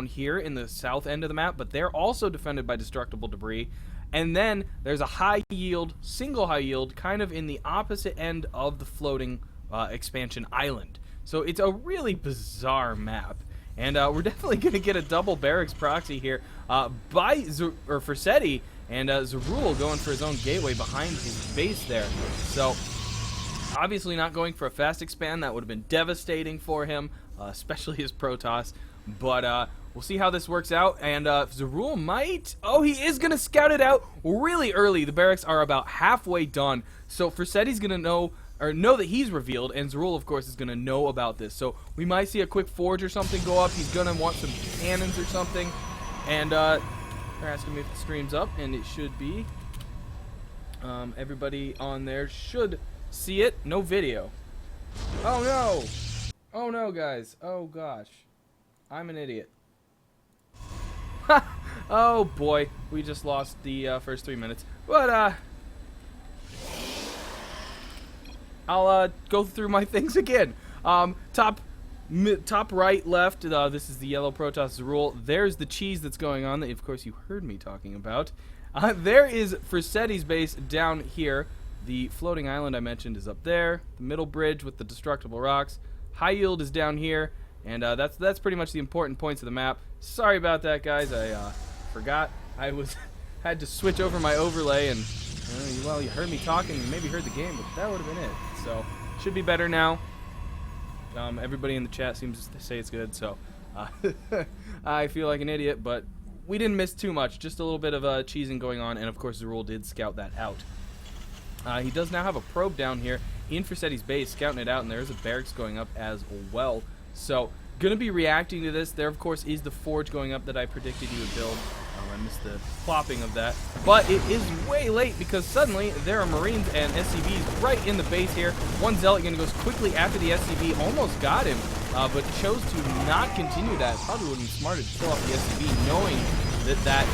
here in the south end of the map, but they're also defended by destructible debris. And then there's a high yield, single high yield, kind of in the opposite end of the floating expansion island. So it's a really bizarre map. And we're definitely going to get a double barracks proxy here by Fursetti, and Zerul going for his own gateway behind his base there. So obviously not going for a fast expand. That would have been devastating for him, especially his Protoss. But we'll see how this works out. And Zerul might... Oh, he is going to scout it out really early. The barracks are about halfway done. So Fursetti's going to know that he's revealed, and Zerul, of course, is going to know about this. So we might see a quick forge or something go up. He's going to want some cannons or something. And they're asking me if the stream's up, and it should be. Everybody on there should see it. No video. Oh, no. Oh, no, guys. Oh, gosh. I'm an idiot. Oh, boy. We just lost the first 3 minutes. But, I'll go through my things again. Top right, left, this is the yellow Protoss Zerul. There's the cheese that's going on that, of course, you heard me talking about. There is Fursetti's base down here. The floating island I mentioned is up there. The middle bridge with the destructible rocks. High yield is down here. And that's pretty much the important points of the map. Sorry about that, guys. I forgot. I had to switch over my overlay, and well, you heard me talking. You maybe heard the game, but that would have been it. So should be better now. Everybody in the chat seems to say it's good. So I feel like an idiot, but we didn't miss too much. Just a little bit of cheesing going on, and of course Zerul did scout that out. He does now have a probe down here in Fursetti's base, scouting it out, and there's a barracks going up as well. So, going to be reacting to this. There, of course, is the forge going up that I predicted he would build. I missed the plopping of that. But it is way late because suddenly there are Marines and SCVs right in the base here. One Zealot going to go quickly after the SCV. Almost got him, but chose to not continue that. Probably would have been smarter to kill off the SCV, knowing that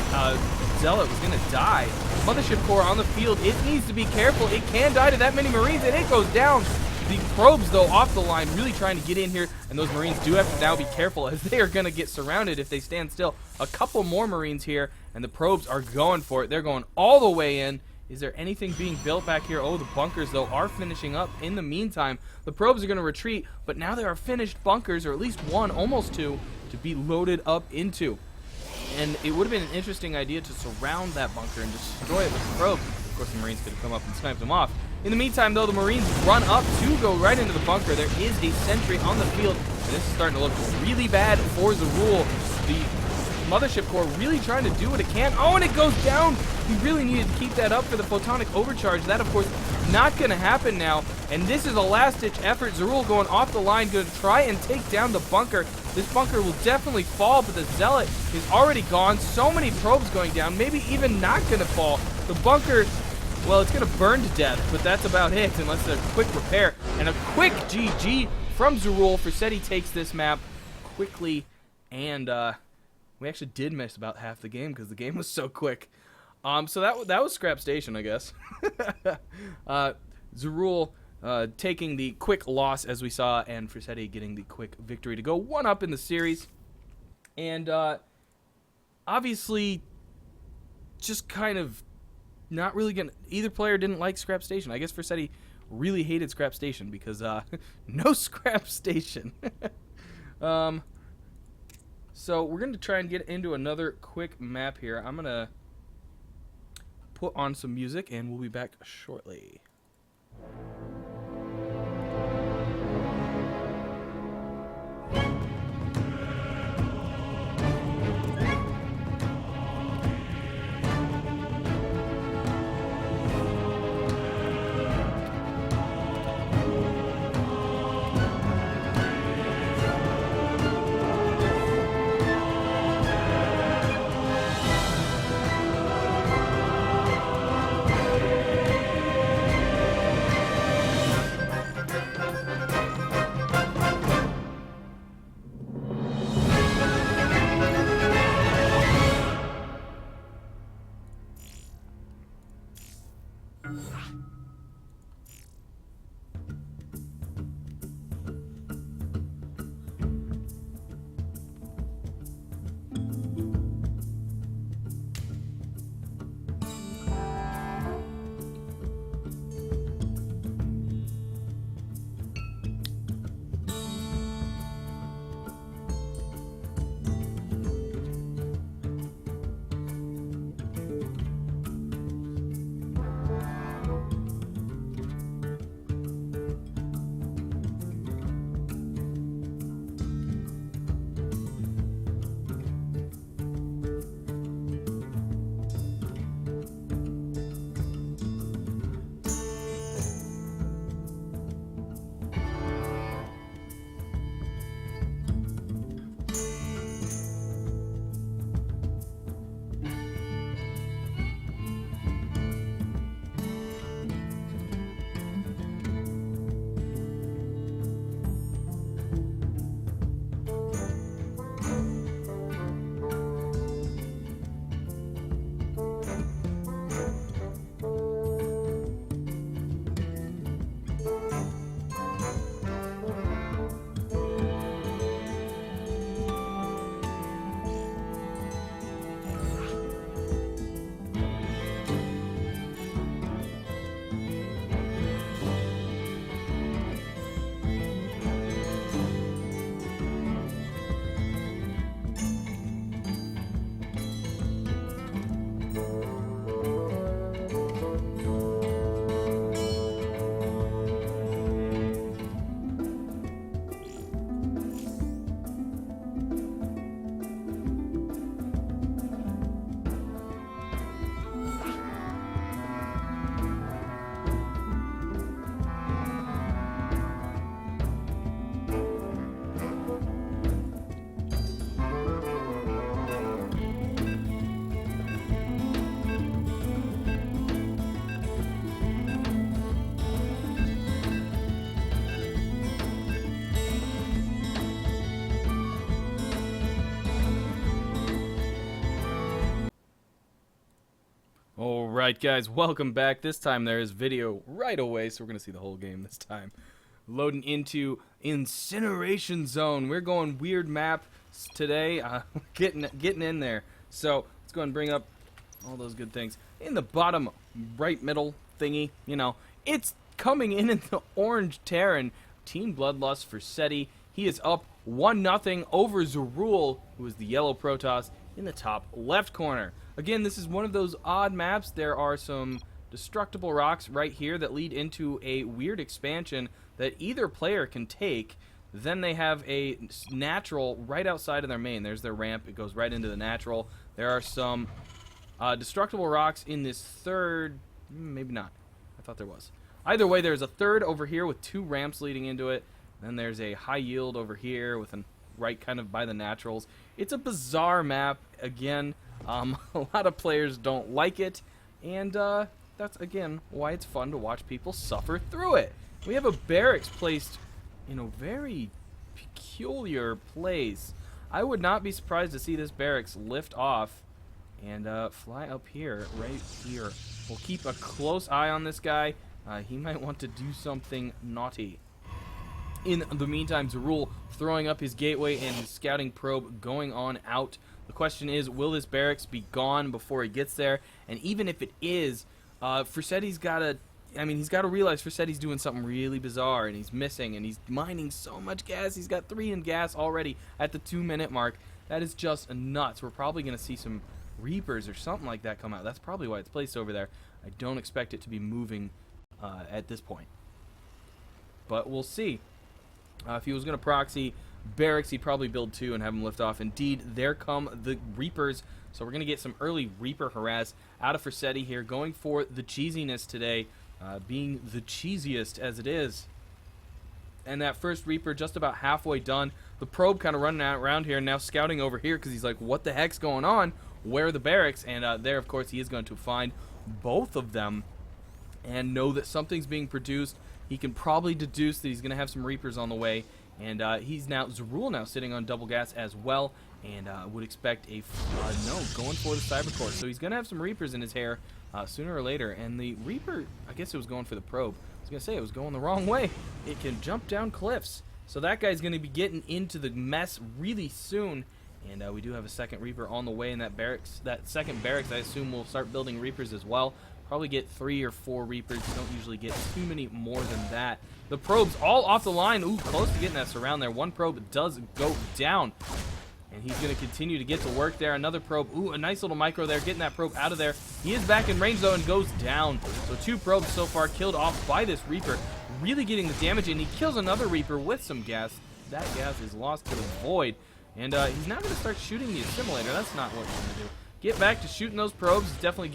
Zealot was going to die. Mothership Core on the field. It needs to be careful. It can die to that many Marines, and it goes down. The probes, though, off the line, really trying to get in here, and those Marines do have to now be careful as they are going to get surrounded if they stand still. A couple more Marines here, and the probes are going for it. They're going all the way in. Is there anything being built back here? Oh, the bunkers, though, are finishing up. In the meantime, the probes are going to retreat, but now there are finished bunkers, or at least one, almost two, to be loaded up into. And it would have been an interesting idea to surround that bunker and destroy it with the probe. Of course, the Marines could have come up and sniped them off. In the meantime, though, the Marines run up to go right into the bunker. There is a sentry on the field, and this is starting to look really bad for Zerul. The Mothership Core really trying to do what it can. Oh, and it goes down! He really needed to keep that up for the photonic overcharge. That, of course, not going to happen now. And this is a last-ditch effort. Zerul going off the line, going to try and take down the bunker. This bunker will definitely fall, but the Zealot is already gone. So many probes going down, maybe even not going to fall. The bunker... Well, it's going to burn to death, but that's about it, unless there's a quick repair. And a quick GG from Zerul. Fursetti takes this map quickly, and we actually did miss about half the game because the game was so quick. So that was Scrap Station, I guess. Zerul taking the quick loss, as we saw, and Fursetti getting the quick victory to go 1-up in the series. And obviously, just kind of not really gonna... Either player didn't like Scrap Station. I guess Fursetti really hated Scrap Station because no Scrap Station. So we're going to try and get into another quick map here. I'm going to put on some music and we'll be back shortly. Alright guys, welcome back. This time there is video right away, so we're going to see the whole game this time. Loading into Incineration Zone. We're going weird map today, getting in there. So, let's go ahead and bring up all those good things. In the bottom right middle thingy, you know, it's coming in the orange Terran. Team Bloodlust for SETI. He is up 1-0 over Zerul, who is the yellow Protoss, in the top left corner. Again, this is one of those odd maps. There are some destructible rocks right here that lead into a weird expansion that either player can take. Then they have a natural right outside of their main. There's their ramp. It goes right into the natural. There are some destructible rocks in this third. Maybe not. I thought there was. Either way, there's a third over here with 2 ramps leading into it. Then there's a high yield over here with a right kind of by the naturals. It's a bizarre map. Again, a lot of players don't like it, and that's again why it's fun to watch people suffer through it. We have a barracks placed in a very peculiar place. I would not be surprised to see this barracks lift off and fly up here, right here. We'll keep a close eye on this guy. He might want to do something naughty. In the meantime, Zerul throwing up his gateway and his scouting probe going on out. The question is, will this barracks be gone before he gets there? And even if it is, Forseti's got to, he's got to realize Forseti's doing something really bizarre, and he's missing, and he's mining so much gas. He's got 3 in gas already at the 2-minute mark. That is just nuts. We're probably going to see some Reapers or something like that come out. That's probably why it's placed over there. I don't expect it to be moving at this point. But we'll see. If he was going to proxy barracks, he'd probably build 2 and have them lift off. Indeed, there come the Reapers. So we're going to get some early Reaper harass out of Forseti here, going for the cheesiness today, being the cheesiest as it is. And that first Reaper just about halfway done. The probe kind of running around here and now scouting over here because he's like, what the heck's going on? Where are the barracks? And there, of course, he is going to find both of them and know that something's being produced. He can probably deduce that he's going to have some Reapers on the way. And he's now, Zerul now sitting on double gas as well. And would expect a, no, going for the Cyber Core. So he's going to have some Reapers in his hair sooner or later. And the Reaper, I guess it was going for the probe. I was going to say it was going the wrong way. It can jump down cliffs. So that guy's going to be getting into the mess really soon. And we do have a second Reaper on the way in that barracks. That second barracks, I assume, will start building Reapers as well. Probably get 3 or 4 Reapers. You don't usually get too many more than that. The probes all off the line. Ooh, close to getting that surround there. One probe does go down. And he's going to continue to get to work there. Another probe. Ooh, a nice little micro there. Getting that probe out of there. He is back in range, though, and goes down. So 2 probes so far killed off by this Reaper. Really getting the damage, and he kills another Reaper with some gas. That gas is lost to the void. And he's now going to start shooting the assimilator. That's not what he's going to do. Get back to shooting those probes. He's definitely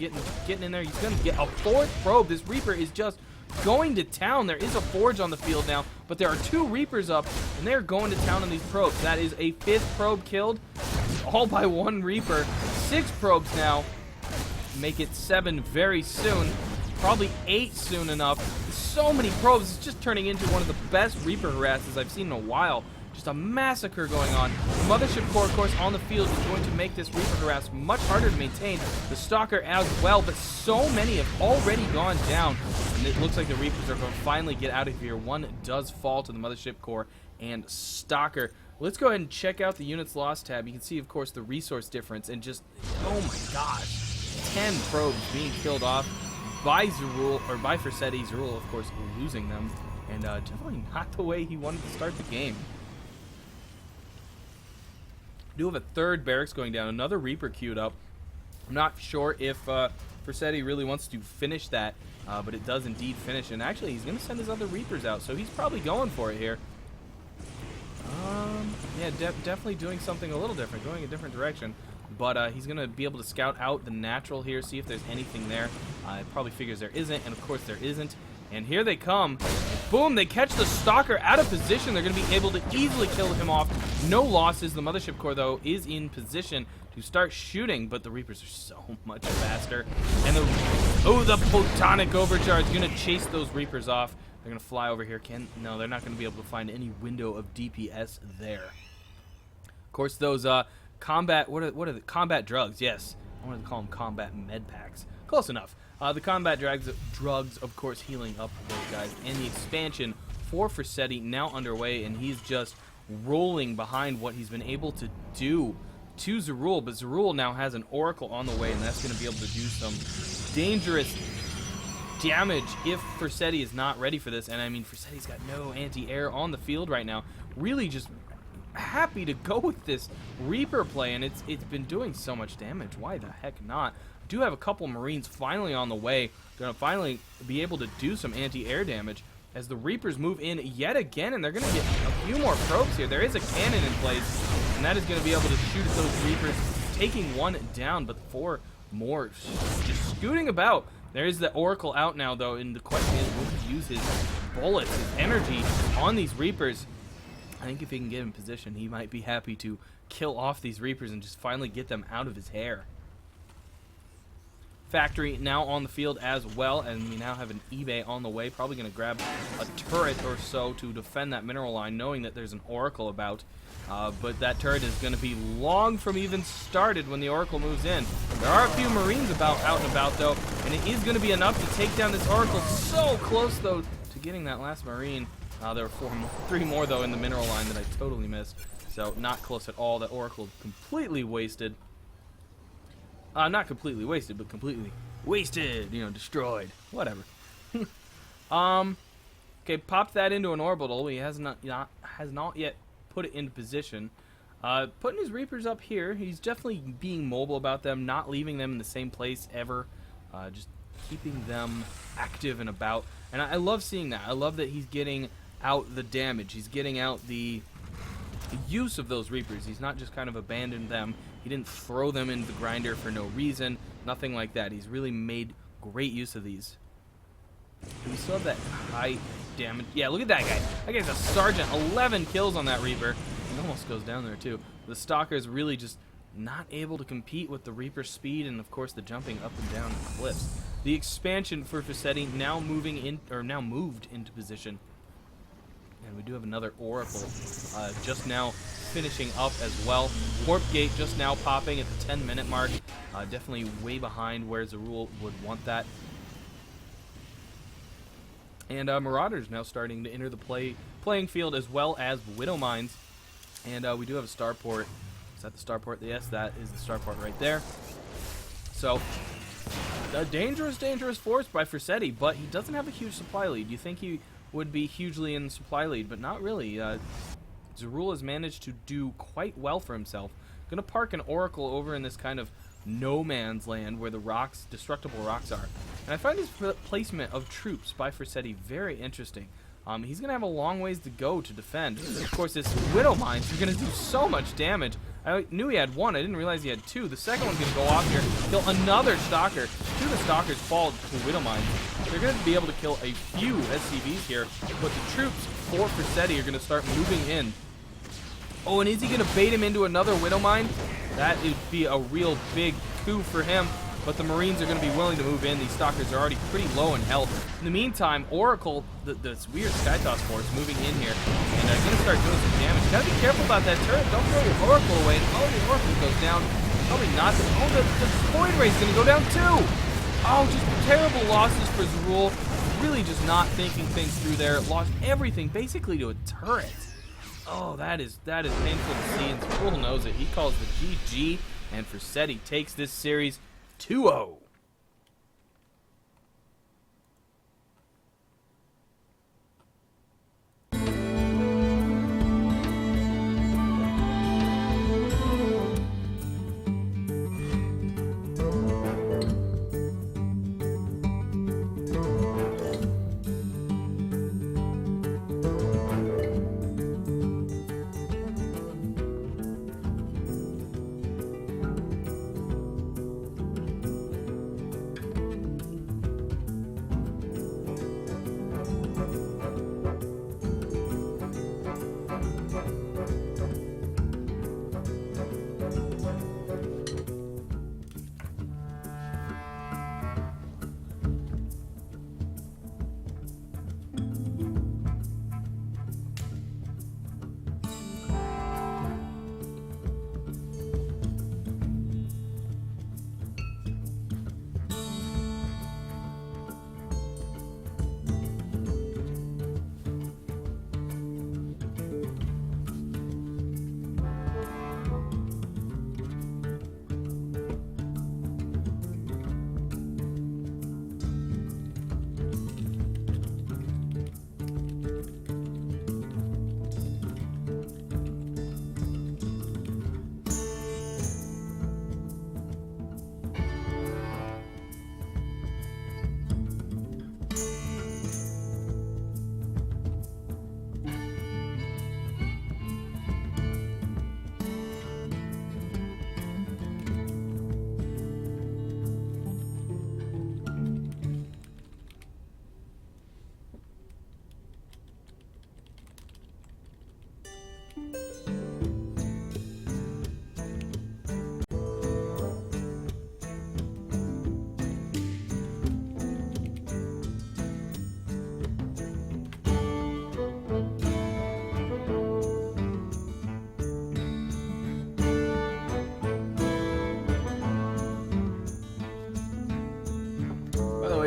getting in there. He's going to get a 4th probe. This Reaper is just going to town. There is a forge on the field now, but there are 2 Reapers up, and they're going to town on these probes. That is a 5th probe killed, all by 1 Reaper. 6 probes now. Make it 7 very soon. Probably 8 soon enough. So many probes. It's just turning into one of the best Reaper harasses I've seen in a while. Just a massacre going on. The Mothership Core, of course, on the field is going to make this Reaper harass much harder to maintain. The Stalker as well, but so many have already gone down. And it looks like the Reapers are going to finally get out of here. 1 does fall to the Mothership Core and Stalker. Let's go ahead and check out the Units Lost tab. You can see, of course, the resource difference and just, oh my gosh, 10 probes being killed off by Zerul, or by Forseti. Zerul, of course, losing them. And definitely not the way he wanted to start the game. We do have a 3rd barracks going down, another Reaper queued up. I'm not sure if Forseti really wants to finish that, but it does indeed finish. And actually, he's going to send his other Reapers out, so he's probably going for it here. Yeah, definitely doing something a little different, going a different direction. But he's going to be able to scout out the natural here, see if there's anything there. It probably figures there isn't, and of course there isn't. And here they come. Boom, they catch the Stalker out of position. They're going to be able to easily kill him off. No losses. The Mothership Core, though, is in position to start shooting, but the Reapers are so much faster. And the Photonic Overcharge is going to chase those Reapers off. They're going to fly over here. No, they're not going to be able to find any window of DPS there. Of course, those combat, what are the combat drugs? Yes. I wanted to call them combat med packs. Close enough. The combat drugs, of course, healing up those guys. And the expansion for Fursetti now underway, and he's just rolling behind what he's been able to do to Zerul. But Zerul now has an Oracle on the way, and that's going to be able to do some dangerous damage if Fursetti is not ready for this. And I mean, Fursetti's got no anti-air on the field right now. Really just happy to go with this Reaper play, and it's been doing so much damage. Why the heck not? Do have a couple Marines finally on the way. Gonna finally be able to do some anti-air damage as the Reapers move in yet again, and they're gonna get a few more probes here. There is a cannon in place, and that is gonna be able to shoot at those Reapers, taking one down, but 4 more just scooting about. There is the Oracle out now, though, and the question is, will he use his bullets, his energy on these Reapers? I think if he can get in position, he might be happy to kill off these Reapers and just finally get them out of his hair. Factory now on the field as well, and we now have an eBay on the way. Probably going to grab a turret or so to defend that mineral line, knowing that there's an Oracle about. But that turret is going to be long from even started when the Oracle moves in. There are a few Marines out and about, though, and it is going to be enough to take down this Oracle. So close, though, to getting that last Marine. There were 3 more, though, in the mineral line that I totally missed. So not close at all. That Oracle completely wasted. Not completely wasted, but completely wasted. You know, destroyed. Whatever. Okay, popped that into an orbital. He has not yet put it into position. Putting his Reapers up here. He's definitely being mobile about them, not leaving them in the same place ever. Just keeping them active and about. And I love seeing that. I love that he's getting out the damage. He's getting out the use of those Reapers. He's not just kind of abandoned them. He didn't throw them into the grinder for no reason. Nothing like that. He's really made great use of these. Do we still have that high damage? Yeah, look at that guy. That guy's a sergeant. 11 kills on that Reaper. He almost goes down there, too. The Stalker is really just not able to compete with the Reaper speed and, of course, the jumping up and down cliffs. The expansion for Fursetti now moved into position. And we do have another Oracle just now finishing up as well. Warp Gate just now popping at the 10-minute mark. Definitely way behind where Zerul would want that. And Marauders now starting to enter the playing field, as well as Widow Mines. And we do have a starport. Is that the starport? Yes, that is the starport right there. So, a dangerous force by Fursetti, but he doesn't have a huge supply lead. You think he would be hugely in the supply lead, but not really. Zerul has managed to do quite well for himself. Gonna park an Oracle over in this kind of no man's land where the rocks, destructible rocks are. And I find his placement of troops by Fursetti very interesting. He's gonna have a long ways to go to defend. Of course, this Widow Mines are gonna do so much damage. I knew he had 1. I didn't realize he had 2. The second one's gonna go off here, kill another Stalker. 2 of the Stalkers fall to Widow Mines. They're gonna be able to kill a few SCVs here, but the troops for Fursetti are gonna start moving in. Oh, and is he gonna bait him into another Widow Mine? That would be a real big coup for him. But the Marines are going to be willing to move in. These Stalkers are already pretty low in health. In the meantime, Oracle, this weird Skytoss force, moving in here, and going to start doing some damage. Got to be careful about that turret. Don't throw your Oracle away. Oh, the Oracle goes down. Probably not. Oh, the Void Ray's going to go down too. Oh, just terrible losses for Zerul. Really just not thinking things through there. Lost everything basically to a turret. Oh, that is painful to see, and Zerul knows it. He calls the GG, and Fursetti takes this series 2-0.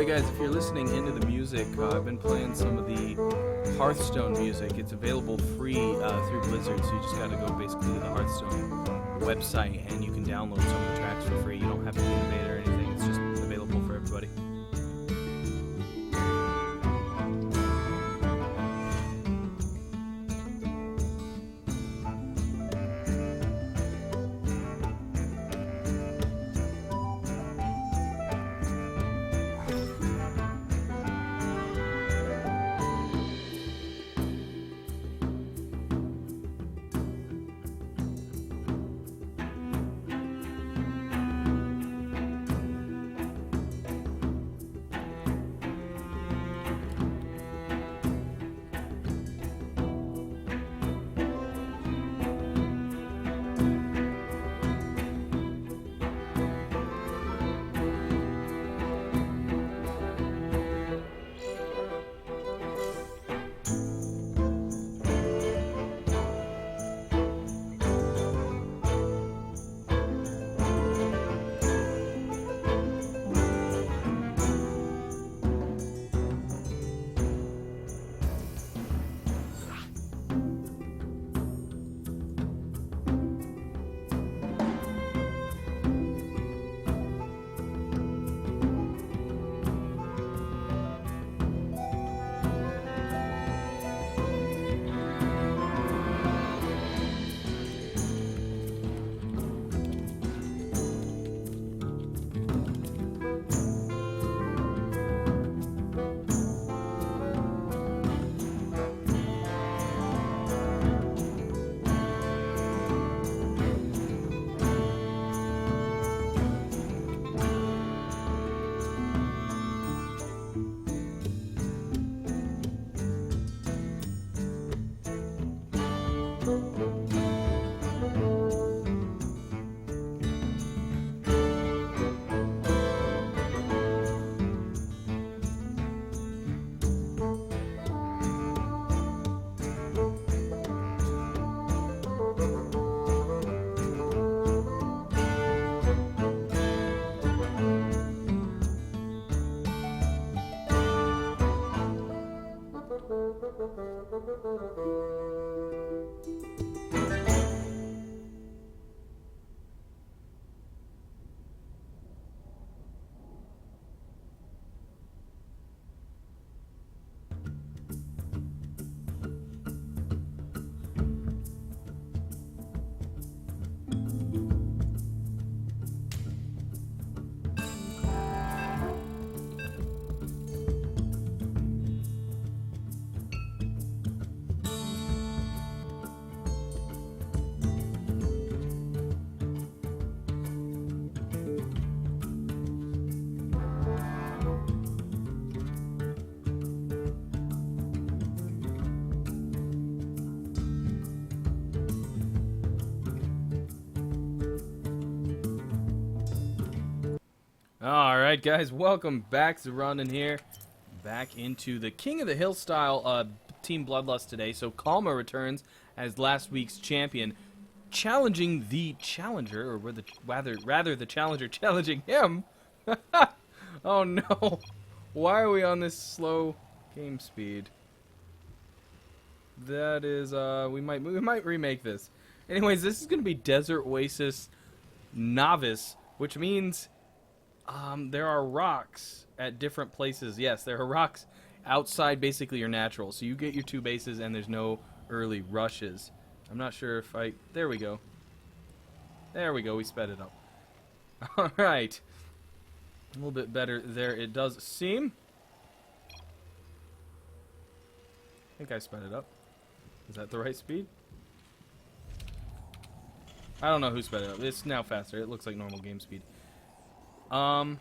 way, guys, if you're listening into the music, I've been playing some of the Hearthstone music. It's available free through Blizzard, so you just got to go basically to the Hearthstone website and you can download some of the tracks for free. You don't have to innovate or anything. It's just available for everybody. Alright, guys, welcome back. Zerundin here. Back into the King of the Hill style Team Bloodlust today. So Kalma returns as last week's champion, challenging the challenger, or rather the challenger challenging him. Oh no. Why are we on this slow game speed? That is, we might remake this. Anyways, this is going to be Desert Oasis Novice, which means there are rocks at different places. Yes, there are rocks outside basically your natural. So you get your 2 bases and there's no early rushes. I'm not sure if there we go. There we go, we sped it up. Alright. A little bit better there, it does seem. I think I sped it up. Is that the right speed? I don't know who sped it up. It's now faster. It looks like normal game speed. Someone...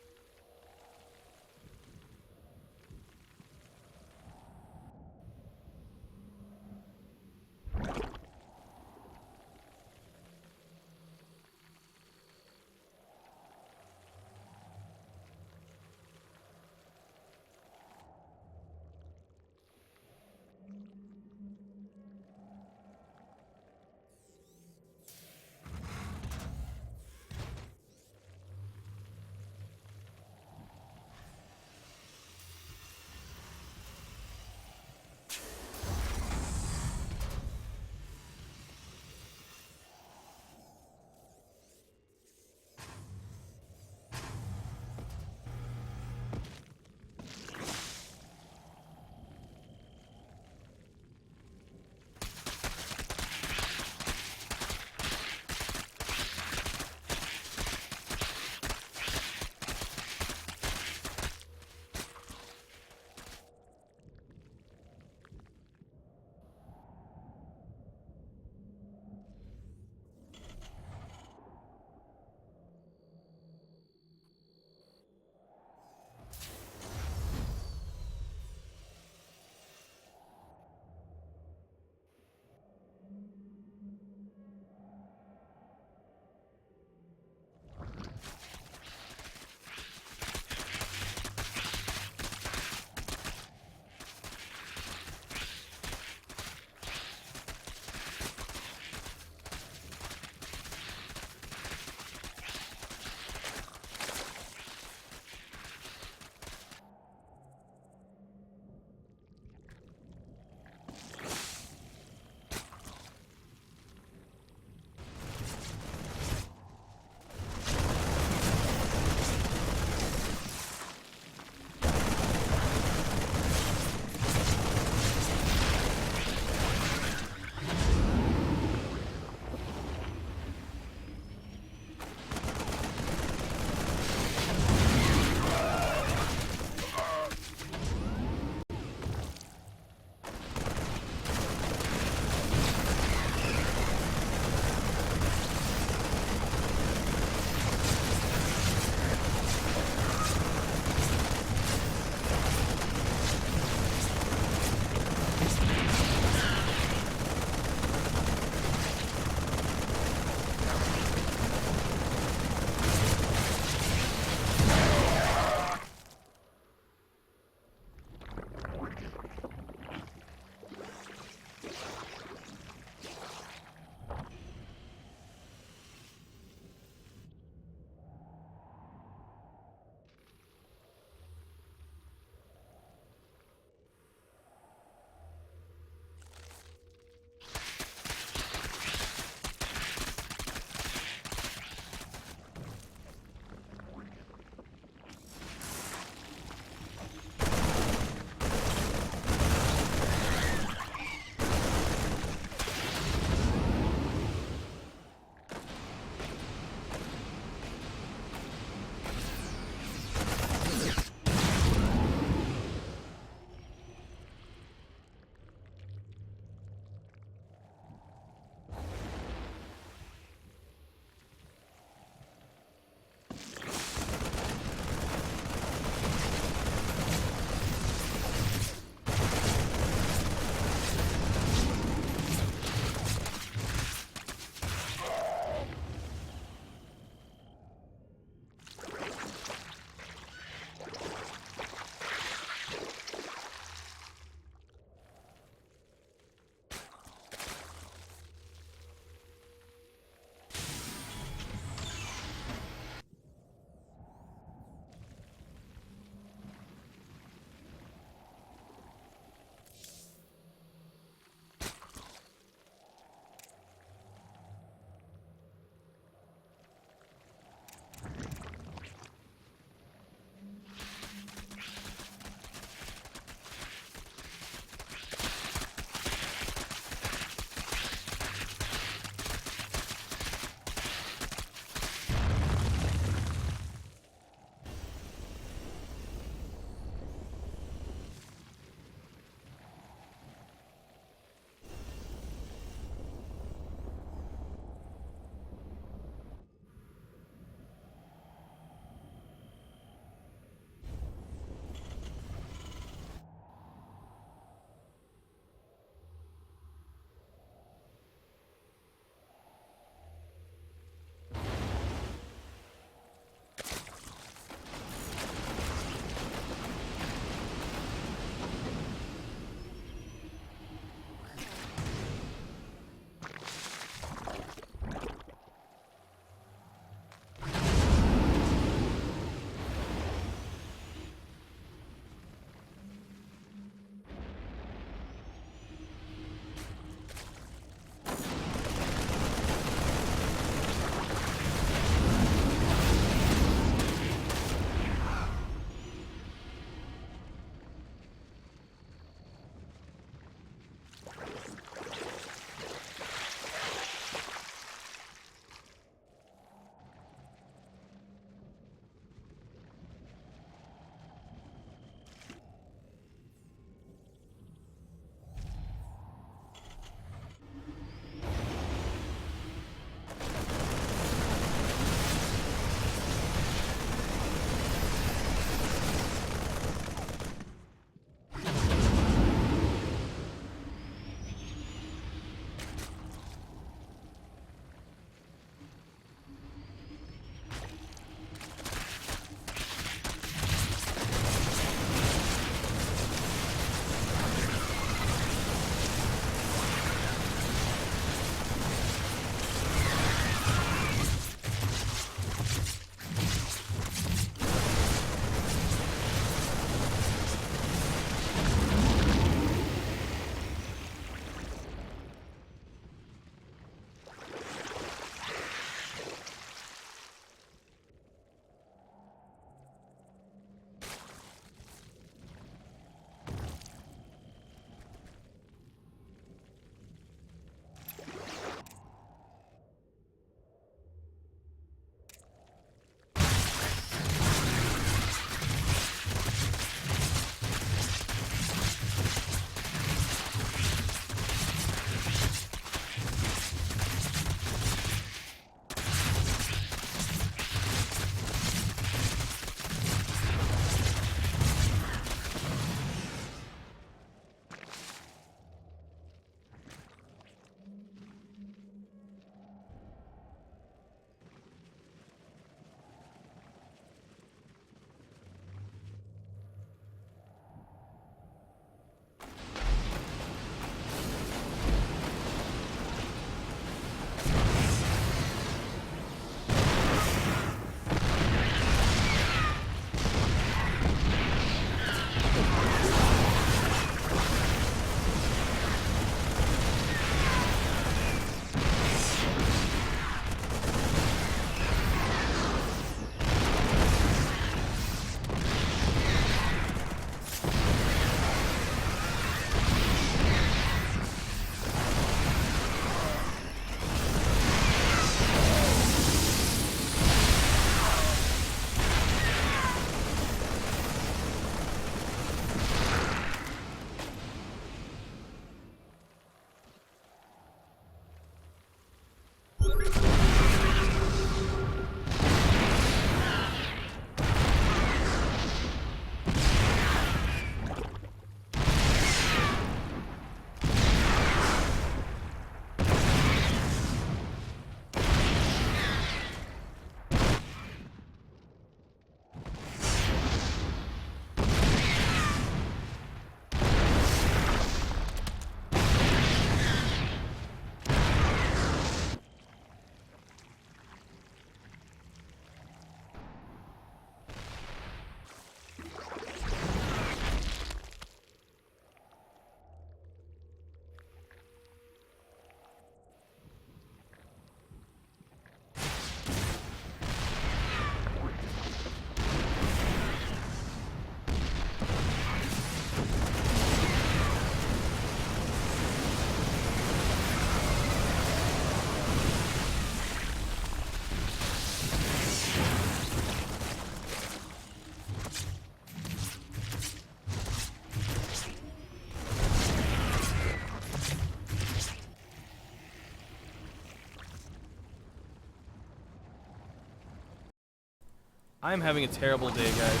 I'm having a terrible day, guys.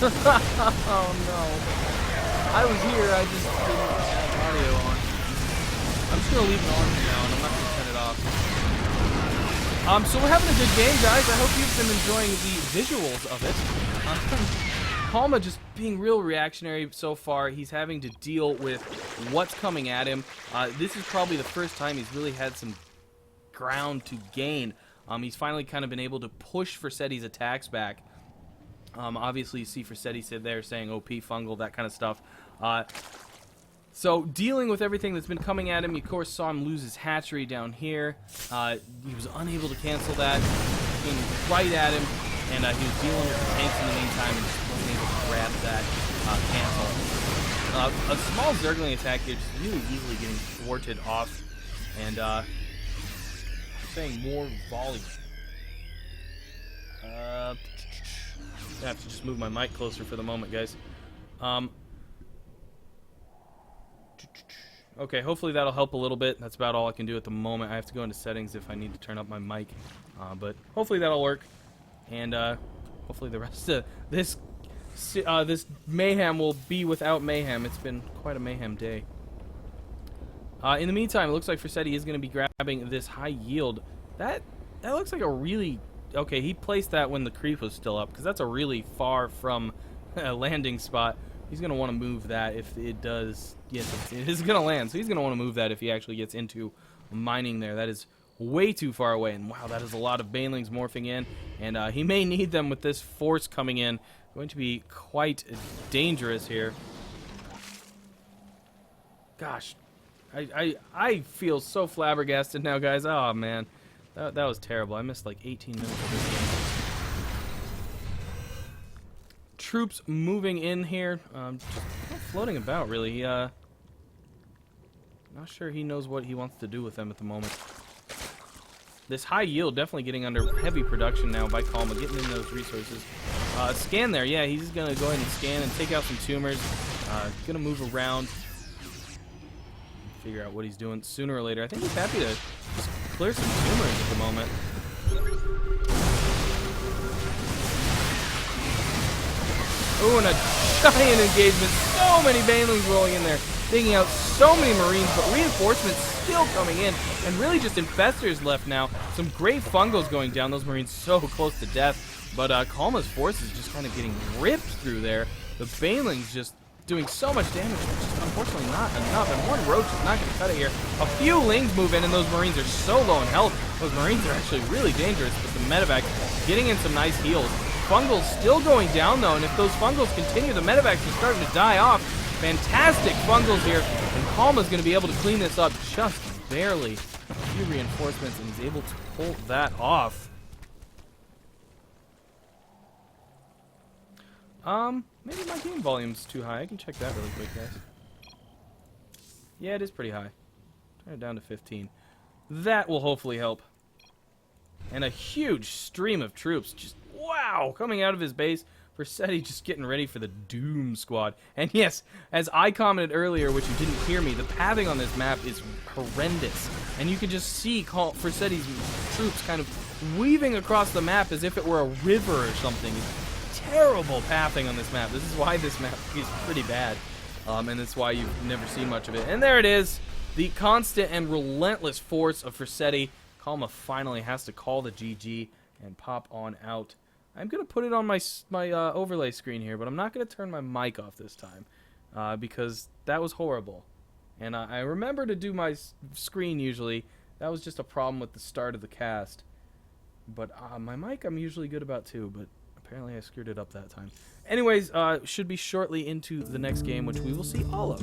Oh no. I was here, I just didn't have audio on. I'm just gonna leave it on for now and I'm not gonna turn it off. So we're having a good game, guys. I hope you've been enjoying the visuals of it. Kalma just being real reactionary so far. He's having to deal with what's coming at him. This is probably the first time he's really had some ground to gain. He's finally kind of been able to push Fursetti's attacks back. Obviously, you see Fursetti sit there saying OP, fungal, that kind of stuff. So, dealing with everything that's been coming at him, you of course saw him lose his hatchery down here. He was unable to cancel that. Came right at him, and he was dealing with the tanks in the meantime and just wasn't able to grab that cancel. A small Zergling attack here, just really easily getting thwarted off, and saying more volume. I have to just move my mic closer for the moment, guys. Okay, hopefully that'll help a little bit. That's about all I can do at the moment. I have to go into settings if I need to turn up my mic. But hopefully that'll work. And hopefully the rest of this mayhem will be without mayhem. It's been quite a mayhem day. In the meantime, it looks like Fursetti is going to be grabbing this high yield. That looks like a really... Okay, he placed that when the creep was still up, because that's a really far from a landing spot. He's going to want to move that if it does... Yes, it is going to land, so he's going to want to move that if he actually gets into mining there. That is way too far away, and wow, that is a lot of banelings morphing in, and he may need them with this force coming in. Going to be quite dangerous here. Gosh, I feel so flabbergasted now, guys. Oh, man. That was terrible. I missed like 18 minutes of this game. Troops moving in here. Just floating about, really. Not sure he knows what he wants to do with them at the moment. This high yield definitely getting under heavy production now by Kalma, getting in those resources. Scan there. Yeah, he's going to go ahead and scan and take out some tumors. Going to move around. Figure out what he's doing sooner or later. I think he's happy to just clear some tumors at the moment. Oh, and a giant engagement. So many banelings rolling in there, taking out so many Marines, but reinforcements still coming in, and really just infestors left now. Some great fungals going down. Those Marines so close to death, but Kalma's forces just kind of getting ripped through there. The banelings just doing so much damage, but just unfortunately not enough, and one roach is not going to cut it here. A few lings move in, and those Marines are so low in health. Those Marines are actually really dangerous, but the medevac getting in some nice heals. Fungals still going down, though, and if those fungals continue, the medevacs are starting to die off. Fantastic fungals here, and Kalma's going to be able to clean this up just barely. A few reinforcements, and he's able to pull that off. Maybe my game volume's too high. I can check that really quick, guys. Yeah, it is pretty high. Turn it down to 15. That will hopefully help. And a huge stream of troops just, wow, coming out of his base. Fursetti just getting ready for the Doom Squad. And yes, as I commented earlier, which you didn't hear me, the pathing on this map is horrendous. And you can just see Fursetti's troops kind of weaving across the map as if it were a river or something. Terrible pathing on this map. This is why this map is pretty bad. And that's why you've never seen much of it. And there it is. The constant and relentless force of Fursetti. Kalma finally has to call the GG and pop on out. I'm going to put it on my overlay screen here, but I'm not going to turn my mic off this time because that was horrible. And I remember to do my screen usually. That was just a problem with the start of the cast. But my mic I'm usually good about too, but apparently I screwed it up that time. Anyways, should be shortly into the next game, which we will see all of.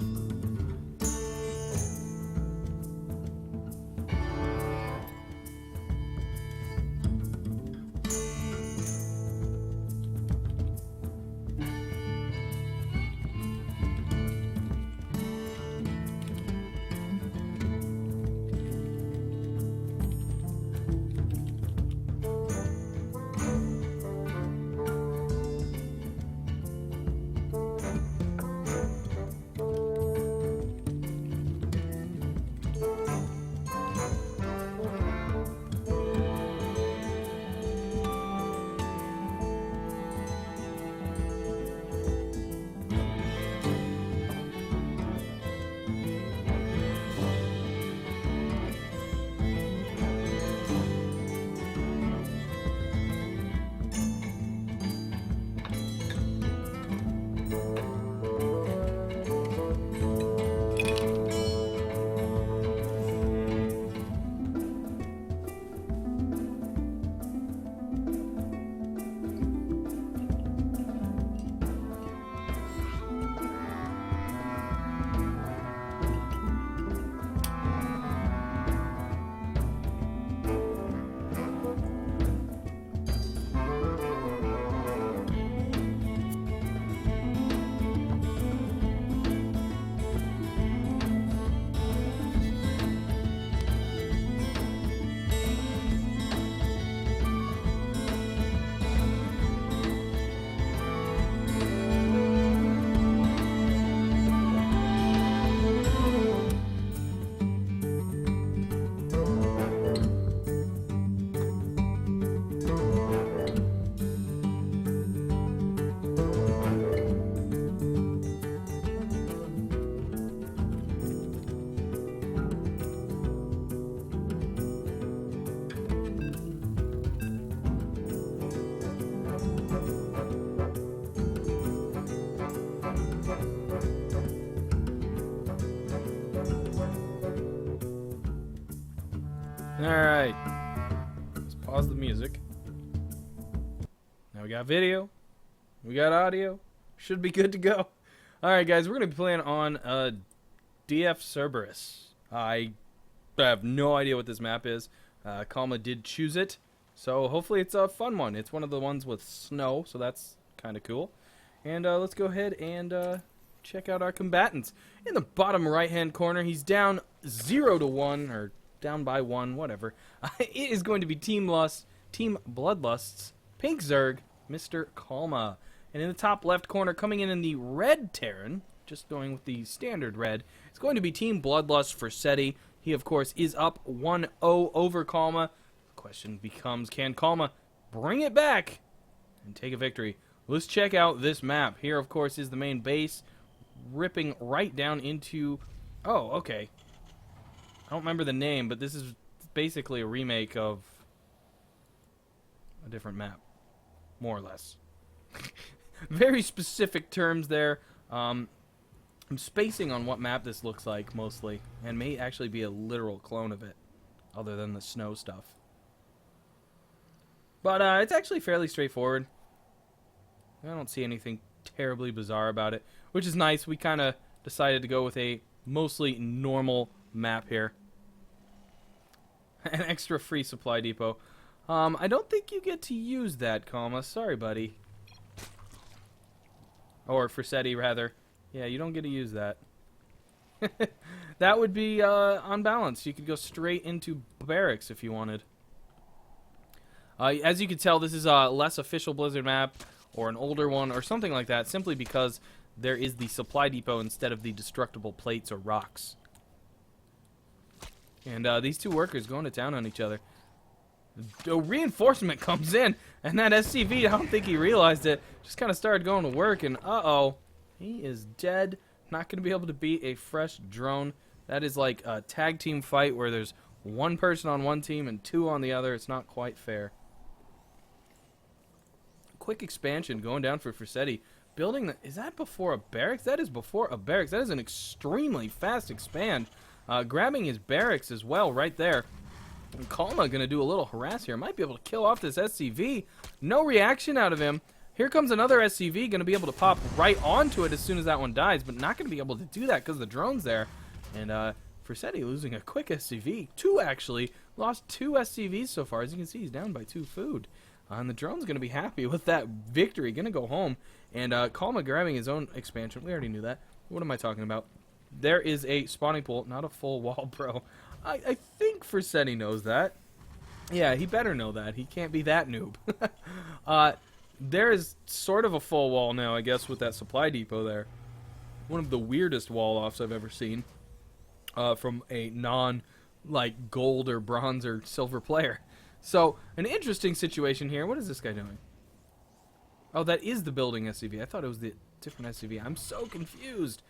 Alright. Let's pause the music. Now we got video. We got audio. Should be good to go. Alright, guys, we're going to be playing on DF Cerberus. I have no idea what this map is. Kalma did choose it. So hopefully it's a fun one. It's one of the ones with snow, so that's kind of cool. And let's go ahead and check out our combatants. In the bottom right-hand corner, he's down 0-1, or down by 1, whatever. It is going to be Team Bloodlust's Pink Zerg, Mr. Kalma. And in the top left corner, coming in the red Terran, just going with the standard red, it's going to be Team Bloodlust for Seti. He, of course, is up 1-0 over Kalma. The question becomes, can Kalma bring it back and take a victory? Let's check out this map. Here, of course, is the main base, ripping right down into... Oh, okay. I don't remember the name, but this is basically a remake of a different map, more or less. Very specific terms there. I'm spacing on what map this looks like, mostly, and may actually be a literal clone of it, other than the snow stuff. But it's actually fairly straightforward. I don't see anything terribly bizarre about it, which is nice. We kind of decided to go with a mostly normal map here. An extra free supply depot. I don't think you get to use that, Kalma. Sorry, buddy. Or for Seti, rather. Yeah, you don't get to use that. That would be unbalanced. You could go straight into barracks if you wanted. As you can tell, this is a less official Blizzard map, or an older one, or something like that, simply because there is the supply depot instead of the destructible plates or rocks. And these two workers going to town on each other. A reinforcement comes in, and that SCV, I don't think he realized it, just kind of started going to work, and uh-oh, he is dead. Not going to be able to beat a fresh drone. That is like a tag team fight where there's one person on one team and two on the other. It's not quite fair. Quick expansion going down for Seti. Building, is that before a barracks? That is before a barracks. That is an extremely fast expand. Grabbing his barracks as well right there. And Kalma going to do a little harass here. Might be able to kill off this SCV. No reaction out of him. Here comes another SCV. Going to be able to pop right onto it as soon as that one dies. But not going to be able to do that because the drone's there. And Seti losing a quick SCV. Two, actually. Lost two SCVs so far. As you can see, he's down by 2 food. And the drone's going to be happy with that victory. Going to go home. And Kalma grabbing his own expansion. We already knew that. What am I talking about? There is a spawning pool. Not a full wall, bro. I think Seti knows that. Yeah, he better know that. He can't be that noob. There is sort of a full wall now, I guess, with that supply depot there. One of the weirdest wall-offs I've ever seen from a like, gold or bronze or silver player. So, an interesting situation here. What is this guy doing? Oh, that is the building SCV. I thought it was the different SCV. I'm so confused.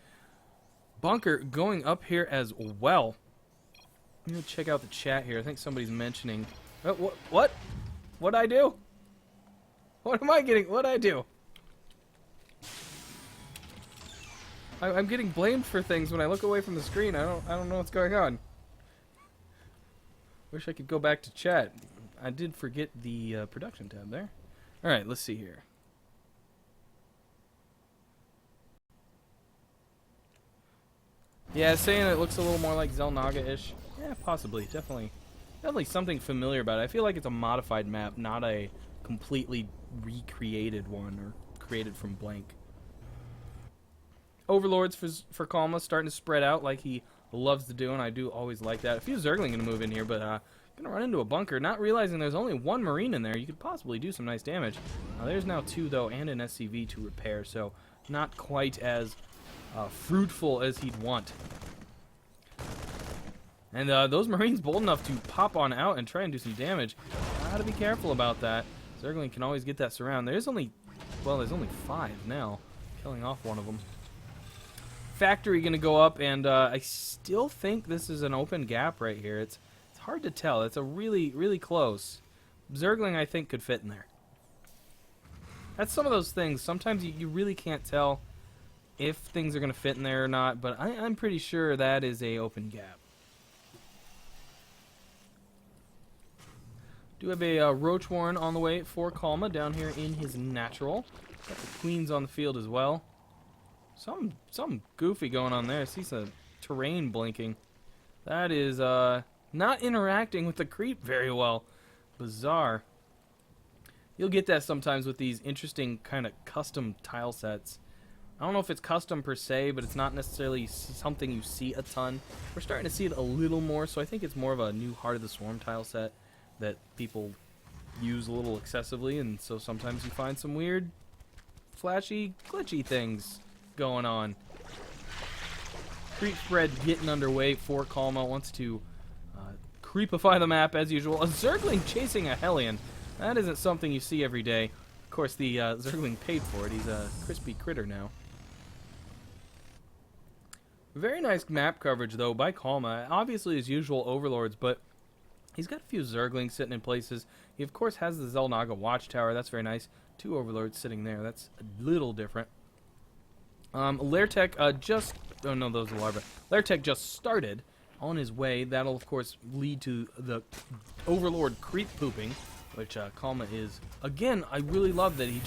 Bunker going up here as well. I'm going to check out the chat here. I think somebody's mentioning... Oh, what? What'd I do? What am I getting? What'd I do? I'm getting blamed for things when I look away from the screen. I don't know what's going on. Wish I could go back to chat. I did forget the production tab there. Alright, let's see here. Yeah, saying it looks a little more like Xel'Naga-ish. Yeah, possibly. Definitely something familiar about it. I feel like it's a modified map, not a completely recreated one or created from blank. Overlords for Kalma starting to spread out like he loves to do, and I do always like that. A few Zergling going to move in here, but going to run into a bunker, not realizing there's only one Marine in there. You could possibly do some nice damage. There's now 2, though, and an SCV to repair, so not quite as fruitful as he'd want. And those Marines bold enough to pop on out and try and do some damage. Gotta be careful about that. Zergling can always get that surround. There's only 5 now. Killing off one of them. Factory gonna go up, and I still think this is an open gap right here. It's hard to tell. It's a really close. Zergling, I think, could fit in there. That's some of those things. Sometimes you really can't tell if things are gonna fit in there or not, but I'm pretty sure that is a open gap. Do have a Roach Warren on the way for Kalma down here in his natural. Got the queens on the field as well. Something goofy going on there. I see some terrain blinking. That is not interacting with the creep very well. Bizarre. You'll get that sometimes with these interesting kind of custom tile sets. I don't know if it's custom per se, but it's not necessarily something you see a ton. We're starting to see it a little more, so I think it's more of a new Heart of the Swarm tile set that people use a little excessively, and so sometimes you find some weird, flashy, glitchy things going on. Creep spread getting underway for Kalma. Wants to creepify the map as usual. A Zergling chasing a Hellion. That isn't something you see every day. Of course, the Zergling paid for it. He's a crispy critter now. Very nice map coverage, though, by Kalma. Obviously, his usual overlords, but he's got a few Zerglings sitting in places. He, of course, has the Xel'Naga Watchtower. That's very nice. 2 overlords sitting there. That's a little different. Lairtech just... Oh, no, those are larvae. Lairtech just started on his way. That'll, of course, lead to the overlord creep pooping, which Kalma is... Again, I really love that he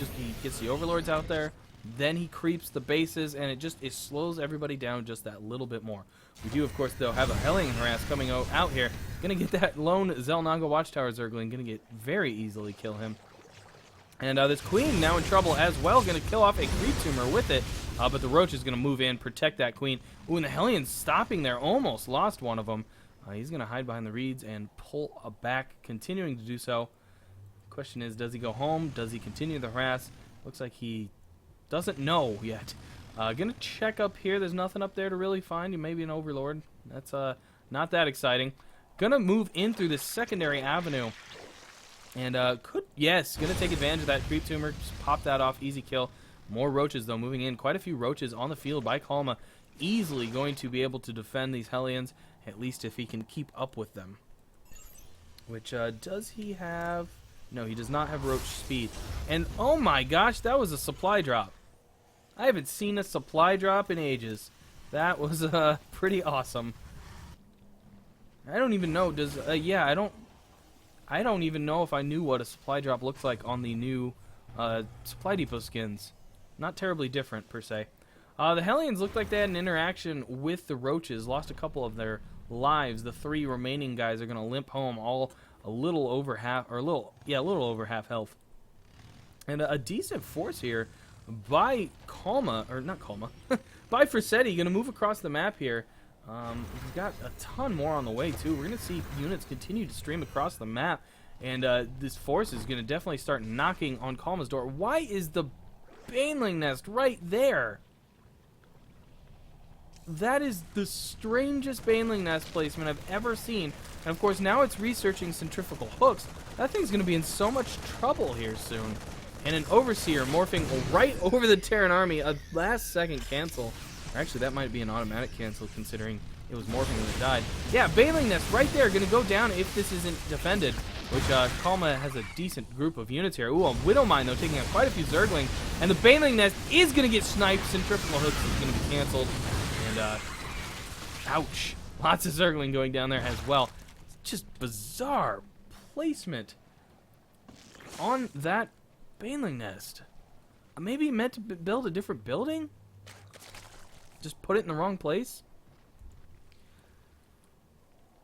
gets the overlords out there. Then he creeps the bases, and it slows everybody down just that little bit more. We do, of course, though, have a Hellion harass coming out here. Gonna get that lone Xel'Naga Watchtower Zergling. Gonna get very easily kill him. And this Queen now in trouble as well. Gonna kill off a Creep Tumor with it. But the Roach is gonna move in, protect that Queen. Ooh, and the Hellion's stopping there. Almost lost one of them. He's gonna hide behind the reeds and pull back, continuing to do so. Question is, does he go home? Does he continue the harass? Looks like he doesn't know yet. Gonna check up here. There's nothing up there to really find. Maybe an Overlord. That's not that exciting. Gonna move in through this secondary avenue. And gonna take advantage of that Creep Tumor. Just pop that off. Easy kill. More Roaches, though, moving in. Quite a few Roaches on the field by Kalma. Easily going to be able to defend these Hellions, at least if he can keep up with them. Which, does he have... No, he does not have Roach speed. And, oh my gosh, that was a supply drop. I haven't seen a supply drop in ages. That was, pretty awesome. I don't even know, I don't even know if I knew what a supply drop looks like on the new, Supply Depot skins. Not terribly different, per se. The Hellions looked like they had an interaction with the Roaches. Lost a couple of their lives. The 3 remaining guys are going to limp home, all a little over half health. And a decent force here by Kalma, or not Kalma, by Frasetti. Going to move across the map here. He's got a ton more on the way, too. We're going to see units continue to stream across the map. And this force is going to definitely start knocking on Kalma's door. Why is the Baneling Nest right there? That is the strangest Baneling Nest placement I've ever seen. And of course, now it's researching centrifugal hooks. That thing's going to be in so much trouble here soon. And an Overseer morphing right over the Terran army. A last-second cancel. Or actually, that might be an automatic cancel considering it was morphing when it died. Yeah, Baneling Nest right there going to go down if this isn't defended. Which, Kalma has a decent group of units here. Ooh, a Widowmine, though, taking out quite a few Zergling. And the Baneling Nest is going to get sniped. Centrifugal hooks is going to be canceled. And, ouch. Lots of Zergling going down there as well. It's just bizarre placement on that Baneling Nest. Maybe he meant to build a different building? Just put it in the wrong place?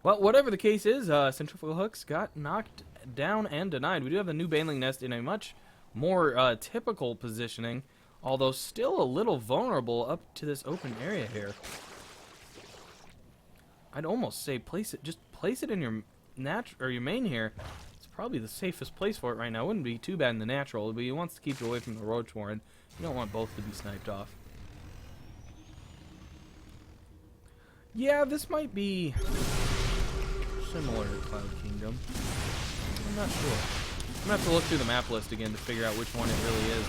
Well, whatever the case is, centrifugal hooks got knocked down and denied. We do have a new Baneling Nest in a much more typical positioning, although still a little vulnerable up to this open area here. I'd almost say just place it in your your main here. It's probably the safest place for it right now. It wouldn't be too bad in the natural, but he wants to keep it away from the Roach Warren. You don't want both to be sniped off. Yeah, this might be similar to Cloud Kingdom. I'm not sure. I'm going to have to look through the map list again to figure out which one it really is.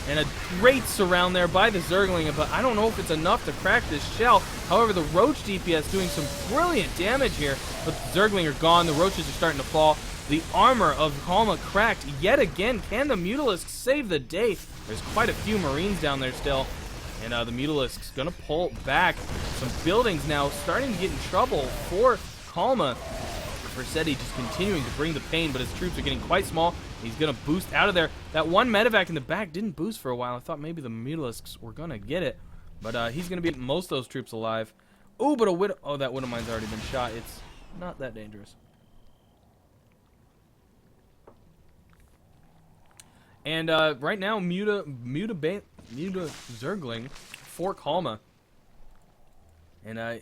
And a great surround there by the Zergling, but I don't know if it's enough to crack this shell. However, the Roach DPS doing some brilliant damage here, but the Zergling are gone. The Roaches are starting to fall. The armor of Kalma cracked yet again. Can the Mutalisk save the day? There's quite a few Marines down there still. And the Mutalisk's going to pull back. Some buildings now starting to get in trouble for Kalma. Vercetti just continuing to bring the pain, but his troops are getting quite small. He's going to boost out of there. That one medevac in the back didn't boost for a while. I thought maybe the Mutalisks were going to get it, but he's going to be most of those troops alive. Oh, but a Widow... Oh, that Widow Mine's already been shot. It's not that dangerous. And right now, Muta Zergling for Kalma. And I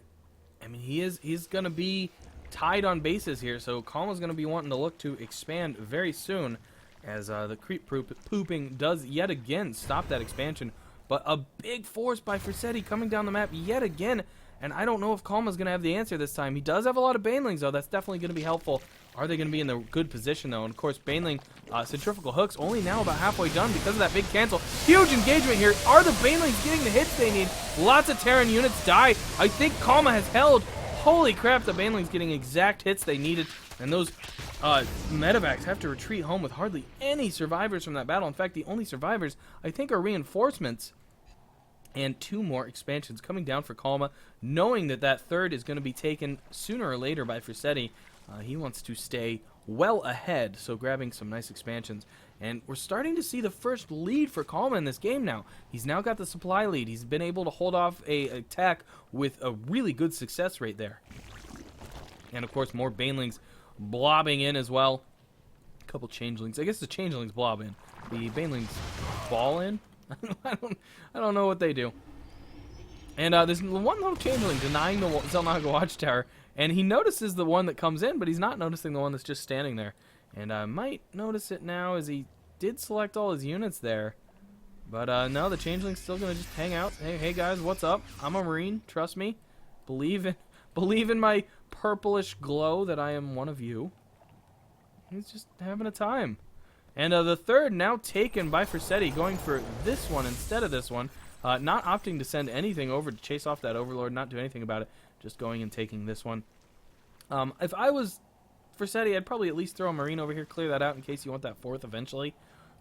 mean, he's going to be tied on bases here, so Kalma's going to be wanting to look to expand very soon, as the creep pooping does yet again stop that expansion. But a big force by Vercetti coming down the map yet again, and I don't know if Kalma's going to have the answer this time. He does have a lot of Banelings, though. That's definitely going to be helpful. Are they going to be in the good position, though? And, of course, Baneling centrifugal hooks only now about halfway done because of that big cancel. Huge engagement here. Are the Banelings getting the hits they need? Lots of Terran units die. I think Kalma has held. Holy crap, the Banelings getting exact hits they needed. And those medevacs have to retreat home with hardly any survivors from that battle. In fact, the only survivors, I think, are reinforcements. And 2 more expansions coming down for Kalma, knowing that that third is going to be taken sooner or later by Vercetti. He wants to stay well ahead, so grabbing some nice expansions. And we're starting to see the first lead for Kalma in this game now. He's now got the supply lead. He's been able to hold off a attack with a really good success rate there. And, of course, more Banelings blobbing in as well. A couple Changelings. I guess the Changelings blob in. The Banelings ball in? I don't know what they do. And there's one little Changeling denying the Xel'Naga Watchtower, and he notices the one that comes in, but he's not noticing the one that's just standing there. And I might notice it now, as he did select all his units there. But no, the Changeling's still gonna just hang out. Hey guys, what's up? I'm a Marine. Trust me. Believe in my purplish glow that I am one of you. He's just having a time. And the third now taken by Vercetti, going for this one instead of this one. Not opting to send anything over to chase off that Overlord, not do anything about it. Just going and taking this one. If I was Vercetti, I'd probably at least throw a Marine over here, clear that out in case you want that fourth eventually.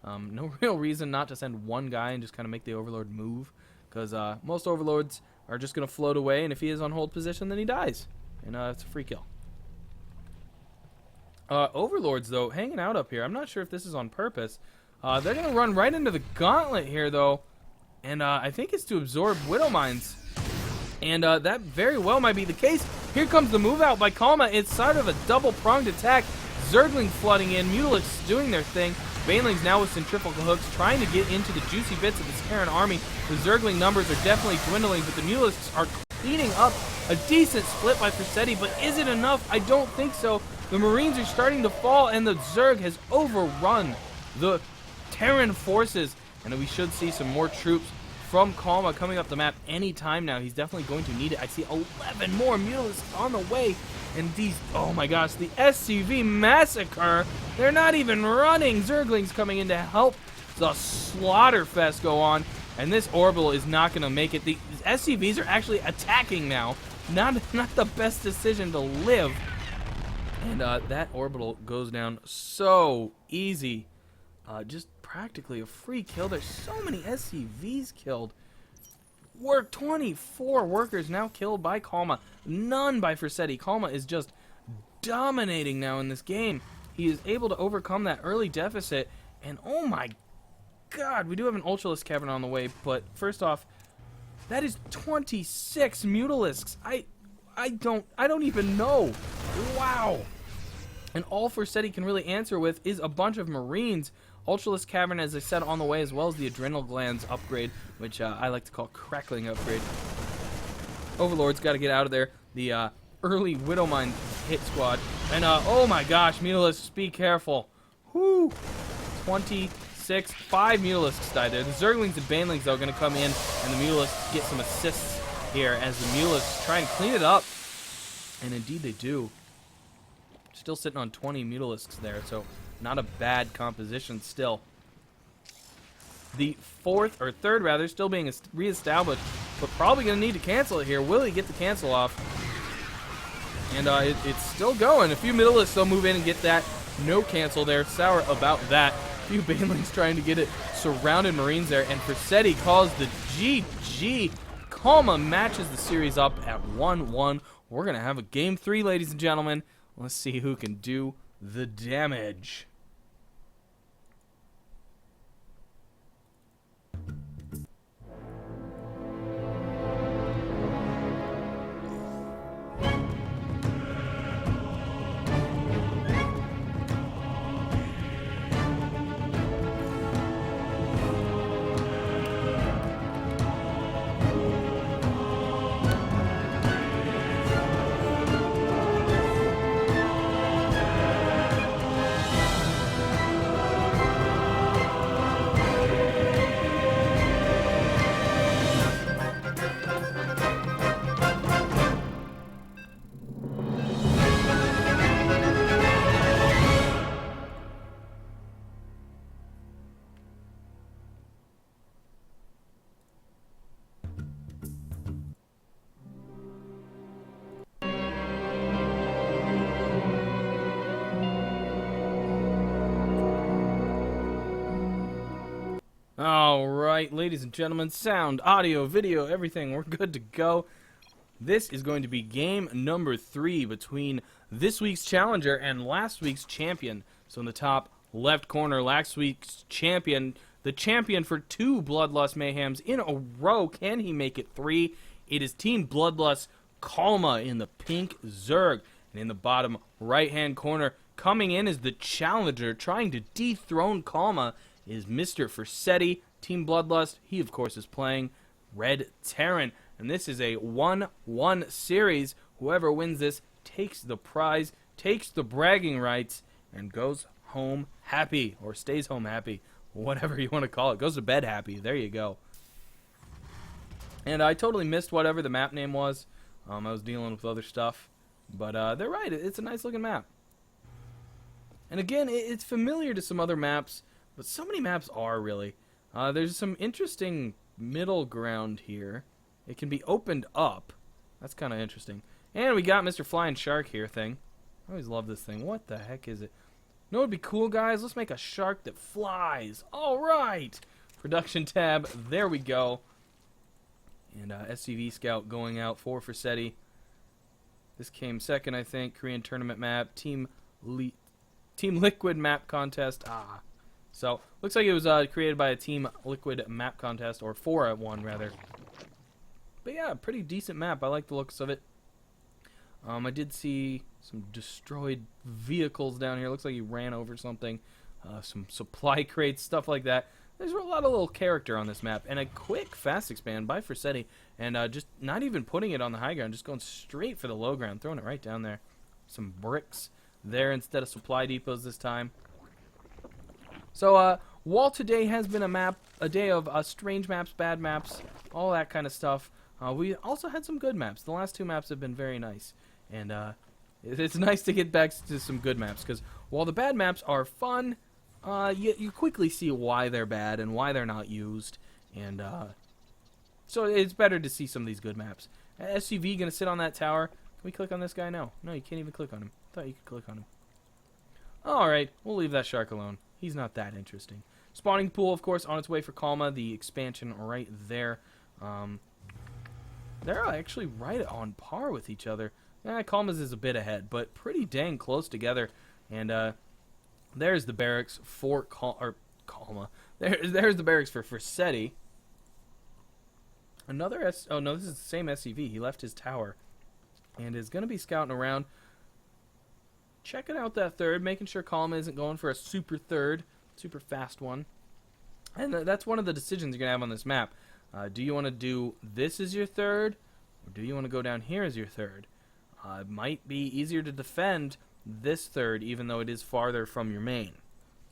No real reason not to send one guy and just kind of make the Overlord move. Because most Overlords are just going to float away, and if he is on hold position, then he dies. And it's a free kill. Overlords, though, hanging out up here. I'm not sure if this is on purpose. They're going to run right into the gauntlet here, though. And I think it's to absorb Widow Mines. And that very well might be the case. Here comes the move out by Kalma. It's sort of a double-pronged attack. Zergling flooding in. Mutalisks doing their thing. Banelings now with centrifugal hooks trying to get into the juicy bits of this Terran army. The Zergling numbers are definitely dwindling, but the Mutalisks are cleaning up a decent split by Vercetti. But is it enough? I don't think so. The Marines are starting to fall, and the Zerg has overrun the Terran forces. And we should see some more troops from Kalma coming up the map anytime now. He's definitely going to need it. I see 11 more Mutalisks on the way. And these, oh my gosh, the SCV massacre. They're not even running. Zerglings coming in to help the slaughter fest go on. And this orbital is not going to make it. The SCVs are actually attacking now. Not the best decision to live. And that orbital goes down so easy. Just practically a free kill. There's so many SCVs killed. 24 workers now killed by Kalma. None by Vercetti. Kalma is just dominating now in this game. He is able to overcome that early deficit. And oh my god, we do have an Ultralisk Cavern on the way. But first off, that is 26 Mutalisks. I don't even know. Wow. And all Vercetti can really answer with is a bunch of Marines. Ultralisk Cavern, as I said, on the way, as well as the Adrenal Glands upgrade, which I like to call Crackling upgrade. Overlord's got to get out of there. The early Widowmine hit squad. And, oh my gosh, Mutalisks, be careful. Whoo! 26, 5 Mutalisks died there. The Zerglings and Banelings, though, are going to come in, and the Mutalisks get some assists here as the Mutalisks try and clean it up. And indeed they do. Still sitting on 20 Mutalisks there, so not a bad composition still. The third rather, still being reestablished, but probably going to need to cancel it here. Will he get the cancel off? And it's still going. A few Mutalisks, they'll move in and get that. No cancel there. Sour about that. A few Banelings trying to get it. Surrounded Marines there, and Vercetti calls the GG. Kalma matches the series up at 1-1. We're going to have a game 3, ladies and gentlemen. Let's see who can do the damage. Alright, ladies and gentlemen, sound, audio, video, everything, we're good to go. This is going to be game number 3 between this week's challenger and last week's champion. So in the top left corner, last week's champion, the champion for 2 Bloodlust Mayhems in a row. Can he make it 3? It is Team Bloodlust Kalma in the pink Zerg. And in the bottom right-hand corner, coming in as the challenger, trying to dethrone Kalma, is Mr. Fursetti. Team Bloodlust, he of course is playing Red Terran. And this is a 1-1 series. Whoever wins this takes the prize, takes the bragging rights, and goes home happy, or stays home happy, whatever you want to call it. Goes to bed happy. There you go. And I totally missed whatever the map name was. I was dealing with other stuff. But they're right. It's a nice looking map. And again, it's familiar to some other maps, but so many maps are really. There's some interesting middle ground here. It can be opened up. That's kind of interesting. And we got Mr. Flying Shark here thing. I always love this thing. What the heck is it? You know what would be cool, guys? Let's make a shark that flies. All right. Production tab. There we go. And SCV Scout going out for Fursetti. This came second, I think. Korean tournament map. Team Liquid map contest. So, looks like it was created by a Team Liquid map contest, or 4-1 rather. But yeah, pretty decent map. I like the looks of it. I did see some destroyed vehicles down here. Looks like he ran over something. Some supply crates, stuff like that. There's a lot of little character on this map. And a quick fast expand by Fursetti. And just not even putting it on the high ground, just going straight for the low ground, throwing it right down there. Some bricks there instead of supply depots this time. So, while today has been a day of strange maps, bad maps, all that kind of stuff, we also had some good maps. The last 2 maps have been very nice. And it's nice to get back to some good maps, because while the bad maps are fun, you quickly see why they're bad and why they're not used. And so it's better to see some of these good maps. SUV going to sit on that tower. Can we click on this guy? No, you can't even click on him. I thought you could click on him. Alright, we'll leave that shark alone. He's not that interesting. Spawning pool, of course, on its way for Kalma. The expansion right there. They're actually right on par with each other. Kalma's is a bit ahead, but pretty dang close together. And there's the barracks for Kalma. There's the barracks for Fursetti. Oh no, this is the same SCV. He left his tower and is going to be scouting around, checking out that third, making sure Kalma isn't going for a super fast one. And that's one of the decisions you're going to have on this map. Do you want to do this as your third, or do you want to go down here as your third? It might be easier to defend this third, even though it is farther from your main.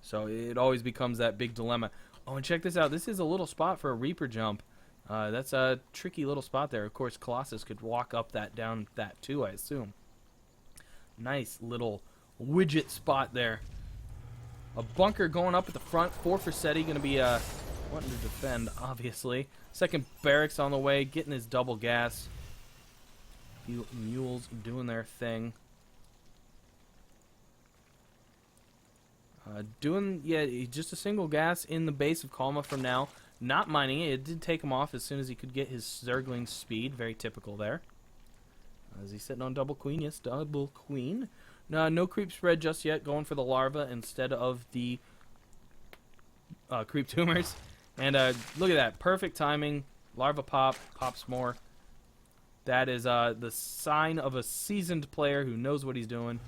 So it always becomes that big dilemma. Oh, and check this out. This is a little spot for a Reaper jump. That's a tricky little spot there. Of course, Colossus could walk up that, down that too, I assume. Nice little widget spot there. A bunker going up at the front for Fursetti. Going to be wanting to defend, obviously. Second barracks on the way, getting his double gas. Mules doing their thing. Just a single gas in the base of Kalma from now. Not mining it. It did take him off as soon as he could get his Zergling speed. Very typical there. Is he sitting on double queen? Yes, double queen. No creep spread just yet. Going for the larva instead of the creep tumors. And look at that. Perfect timing. Larva pops more. That is the sign of a seasoned player who knows what he's doing.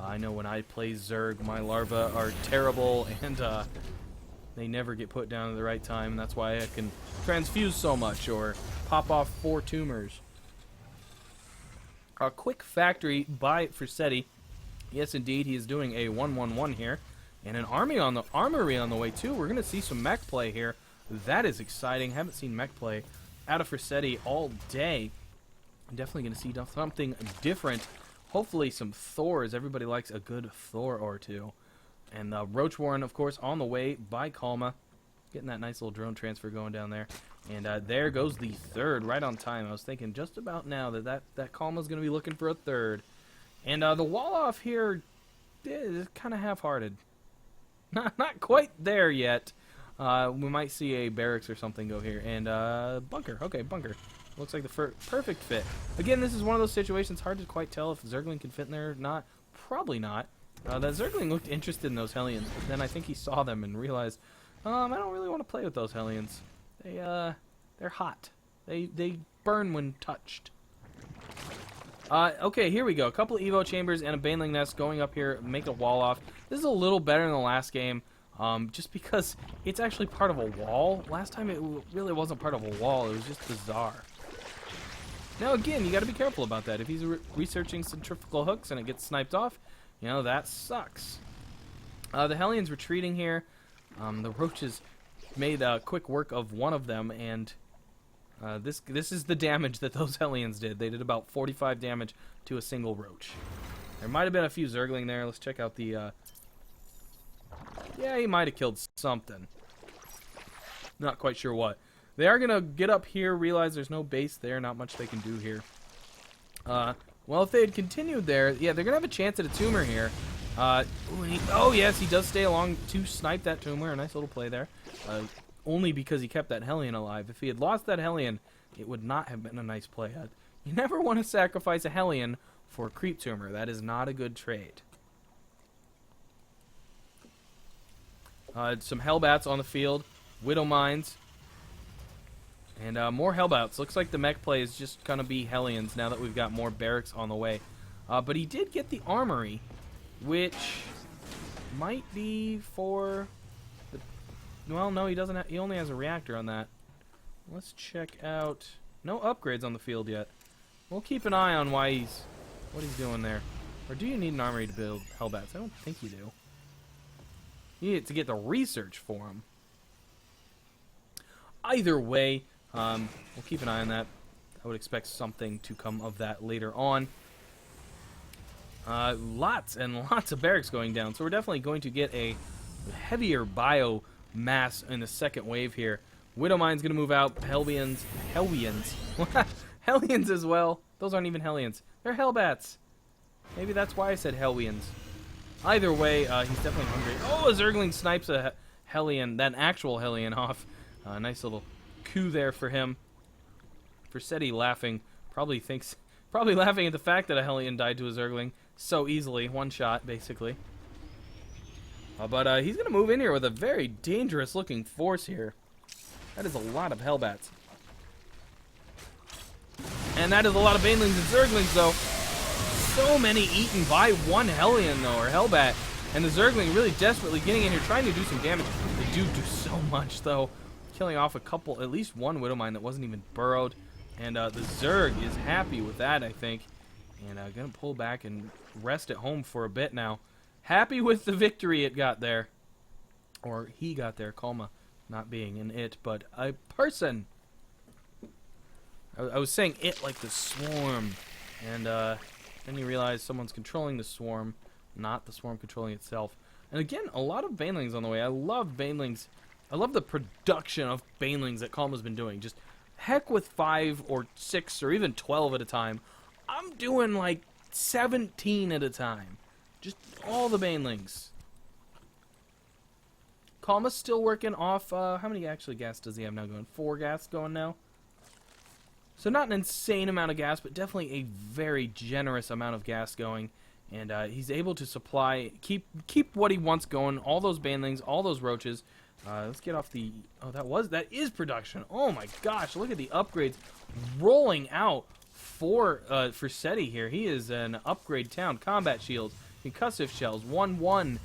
I know when I play Zerg, my larvae are terrible, and they never get put down at the right time, and that's why I can transfuse so much, or pop off 4 tumors. A quick factory by Frissetti. Yes, indeed, he is doing a 1-1-1 here. And an armory on the way, too. We're going to see some mech play here. That is exciting. Haven't seen mech play out of Frissetti all day. I'm definitely going to see something different. Hopefully some Thors. Everybody likes a good Thor or two. And Roach Warren, of course, on the way by Kalma. Getting that nice little drone transfer going down there. And there goes the third, right on time. I was thinking just about now that Kalma's going to be looking for a third. And the wall off here is kind of half-hearted. Not quite there yet. We might see a barracks or something go here. And bunker. Okay, bunker. Looks like the perfect fit. Again, this is one of those situations hard to quite tell if Zergling can fit in there or not. Probably not. That Zergling looked interested in those Hellions. But then I think he saw them and realized, I don't really want to play with those Hellions. They're hot. They burn when touched. Okay, here we go. A couple of Evo chambers and a Baneling nest going up here, make a wall off. This is a little better than the last game, just because it's actually part of a wall. Last time it really wasn't part of a wall. It was just bizarre. Now, again, you got to be careful about that. If he's researching centrifugal hooks and it gets sniped off, you know, that sucks. The Hellions retreating here. The Roaches made quick work of one of them, and this is the damage that those Hellions did. They did about 45 damage to a single Roach. There might have been a few Zergling there. Let's check out the... Yeah, he might have killed something. Not quite sure what. They are going to get up here, realize there's no base there, not much they can do here. Well, if they had continued there, yeah, they're going to have a chance at a tumor here. Oh, yes, he does stay along to snipe that tumor. A nice little play there. Only because he kept that Hellion alive. If he had lost that Hellion, it would not have been a nice play. You never want to sacrifice a Hellion for a creep tumor. That is not a good trade. Some Hellbats on the field. Widow Mines. And more Hellbats. Looks like the mech play is just going to be Hellions now that we've got more barracks on the way. But he did get the armory, which might be for... Well, no, he doesn't. He only has a reactor on that. Let's check out... No upgrades on the field yet. We'll keep an eye on what he's doing there. Or do you need an armory to build Hellbats? I don't think you do. You need it to get the research for them. Either way, we'll keep an eye on that. I would expect something to come of that later on. Lots and lots of barracks going down, so we're definitely going to get a heavier biomass in the second wave here. Widowmine's going to move out. Hellions as well. Those aren't even Hellions. They're Hellbats. Maybe that's why I said Hellions. Either way, he's definitely hungry. Oh, a Zergling snipes a Hellion, that actual Hellion off. Nice little coup there for him. Frissetti laughing. Probably laughing at the fact that a Hellion died to a Zergling so easily. One shot, basically. But he's going to move in here with a very dangerous looking force here. That is a lot of Hellbats. And that is a lot of Banelings and Zerglings, though. So many eaten by one Hellion, though, or Hellbat. And the Zergling really desperately getting in here, trying to do some damage. They do so much, though. Killing off at least one Widowmine that wasn't even burrowed. And the Zerg is happy with that, I think. And going to pull back and rest at home for a bit now. Happy with the victory it got there. Or he got there, Kalma not being an it, but a person. I was saying it like the swarm. And then you realize someone's controlling the swarm, not the swarm controlling itself. And again, a lot of Banelings on the way. I love Banelings. I love the production of Banelings that Kalma's been doing. Just heck with 5 or 6 or even 12 at a time. I'm doing like 17 at a time. Just all the Banelings. Kalma's still working off, how many actually gas does he have now going? 4 gas going now? So not an insane amount of gas, but definitely a very generous amount of gas going. And he's able to supply, keep what he wants going. All those banelings, all those roaches. Let's get off the... Oh, that is production. Oh my gosh, look at the upgrades rolling out for SETI here. He is an upgrade town. Combat shields, concussive shells, 1-1,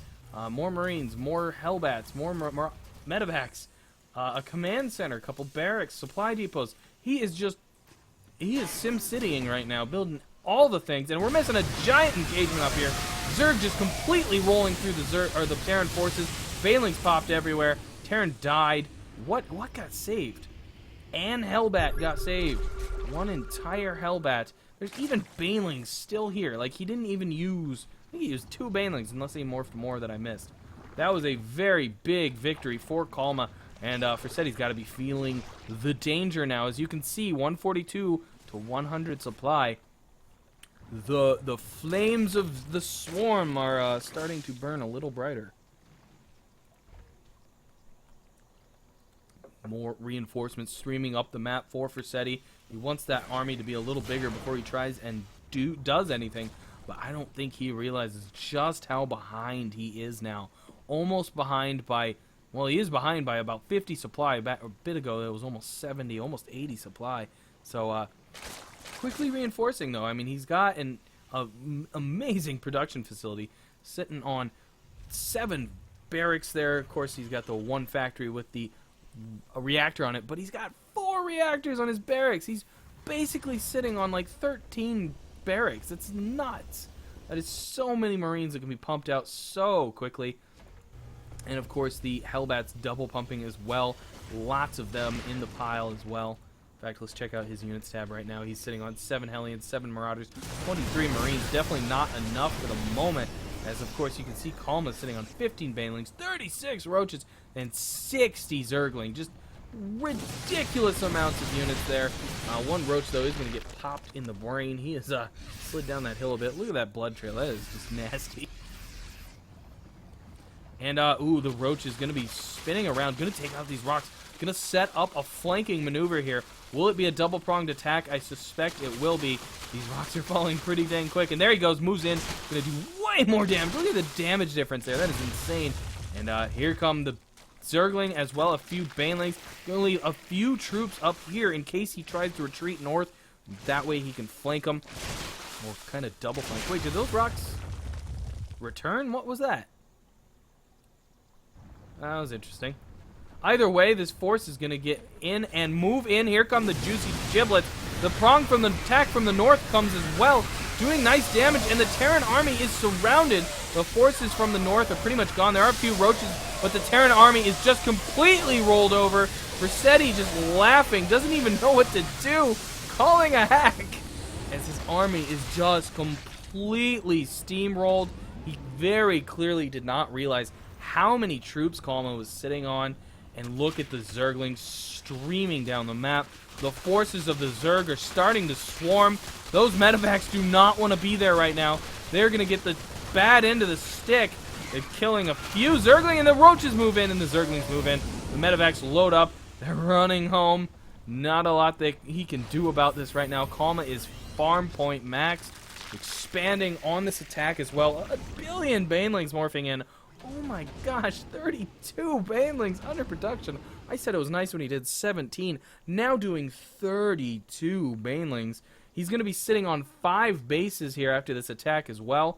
more marines, more hellbats, more medevacs, a command center, a couple barracks, supply depots. He is sim-citying right now, building all the things, and we're missing a giant engagement up here. Zerg just completely rolling through the Terran forces. Banelings popped everywhere. Terran died. What got saved? And Hellbat got saved. One entire Hellbat. There's even Banelings still here. Like, he didn't even use... I think he used 2 Banelings, unless he morphed more that I missed. That was a very big victory for Kalma. And SETI's got to be feeling the danger now. As you can see, 142 to 100 supply. The flames of the swarm are starting to burn a little brighter. More reinforcements streaming up the map for SETI. He wants that army to be a little bigger before he tries and does anything. But I don't think he realizes just how behind he is now. Almost behind by... Well, he is behind by about 50 supply. A bit ago, it was almost 70, almost 80 supply. So, quickly reinforcing, though. I mean, he's got an amazing production facility sitting on 7 barracks there. Of course, he's got the 1 factory with a reactor on it, but he's got 4 reactors on his barracks. He's basically sitting on, like, 13 barracks. It's nuts. That is so many Marines that can be pumped out so quickly. And, of course, the Hellbats double pumping as well. Lots of them in the pile as well. In fact, let's check out his units tab right now. He's sitting on 7 Hellions, 7 Marauders, 23 Marines. Definitely not enough for the moment. As, of course, you can see Kalma's sitting on 15 Banelings, 36 Roaches, and 60 Zergling. Just ridiculous amounts of units there. 1 Roach, though, is going to get popped in the brain. He has slid down that hill a bit. Look at that blood trail. That is just nasty. And, ooh, the Roach is going to be spinning around, going to take out these rocks, going to set up a flanking maneuver here. Will it be a double-pronged attack? I suspect it will be. These rocks are falling pretty dang quick. And there he goes, moves in, going to do way more damage. Look at the damage difference there. That is insane. And here come the Zergling as well, a few Banelings. Going to leave a few troops up here in case he tries to retreat north. That way he can flank them. Or kind of double flank. Wait, did those rocks return? What was that? That was interesting. Either way, this force is going to get in and move in. Here come the juicy giblets. The prong from the attack from the north comes as well, doing nice damage, and the Terran army is surrounded. The forces from the north are pretty much gone. There are a few Roaches, but the Terran army is just completely rolled over. SETI just laughing, doesn't even know what to do, calling a hack, as his army is just completely steamrolled. He very clearly did not realize how many troops Kalma was sitting on. And look at the Zerglings streaming down the map. The forces of the Zerg are starting to swarm. Those medevacs do not want to be there right now. They're going to get the bad end of the stick. They're killing a few Zergling, and the Roaches move in, and the Zerglings move in. The medevacs load up. They're running home. Not a lot that he can do about this right now. Kalma is farm point max, expanding on this attack as well. 1 billion Banelings morphing in. Oh my gosh, 32 Banelings under production. I said it was nice when he did 17. Now doing 32 Banelings. He's going to be sitting on 5 bases here after this attack as well.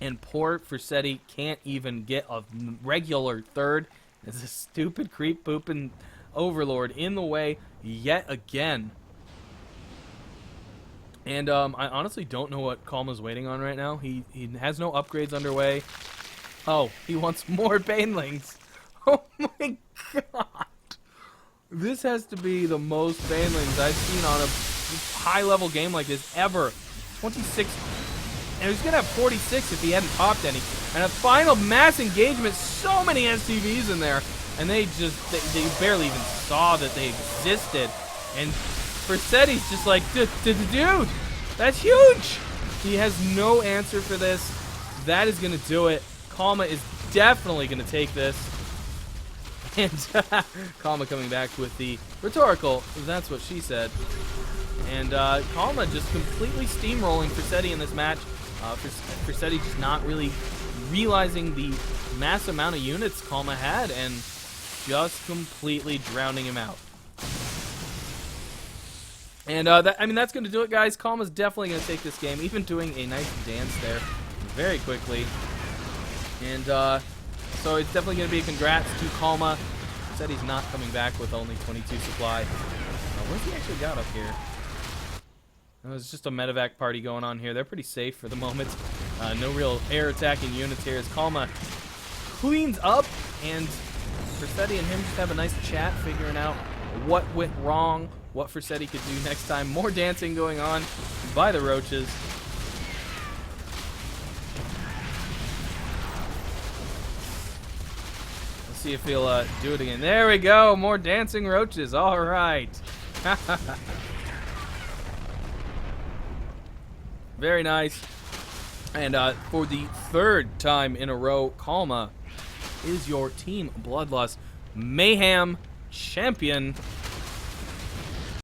And poor SETI can't even get a regular third. There's a stupid creep pooping overlord in the way yet again. And I honestly don't know what Kalma's waiting on right now. He has no upgrades underway. Oh, he wants more Banelings. Oh my god. This has to be the most Banelings I've seen on a high-level game like this ever. 26. And he's going to have 46 if he hadn't popped any. And a final mass engagement. So many SCVs in there. And they barely even saw that they existed. And SETI's just like, dude, that's huge. He has no answer for this. That is going to do it. Kalma is definitely going to take this. And Kalma coming back with the rhetorical, that's what she said. And Kalma just completely steamrolling SETI in this match. Fursetti just not really realizing the mass amount of units Kalma had and just completely drowning him out. And that's going to do it, guys. Kalma's definitely going to take this game, even doing a nice dance there very quickly. And so it's definitely going to be a congrats to Kalma. Said he's not coming back with only 22 supply. What's he actually got up here? It's just a medevac party going on here. They're pretty safe for the moment. No real air attacking units here as Kalma cleans up, and Fursetti and him just have a nice chat figuring out what went wrong, what Fursetti could do next time. More dancing going on by the roaches. Let's see if he'll do it again. There we go. More dancing roaches. All right. Very nice. And for the third time in a row, Kalma is your Team Bloodlust Mayhem champion.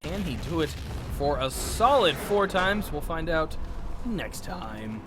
Can he do it for a solid 4 times? We'll find out next time.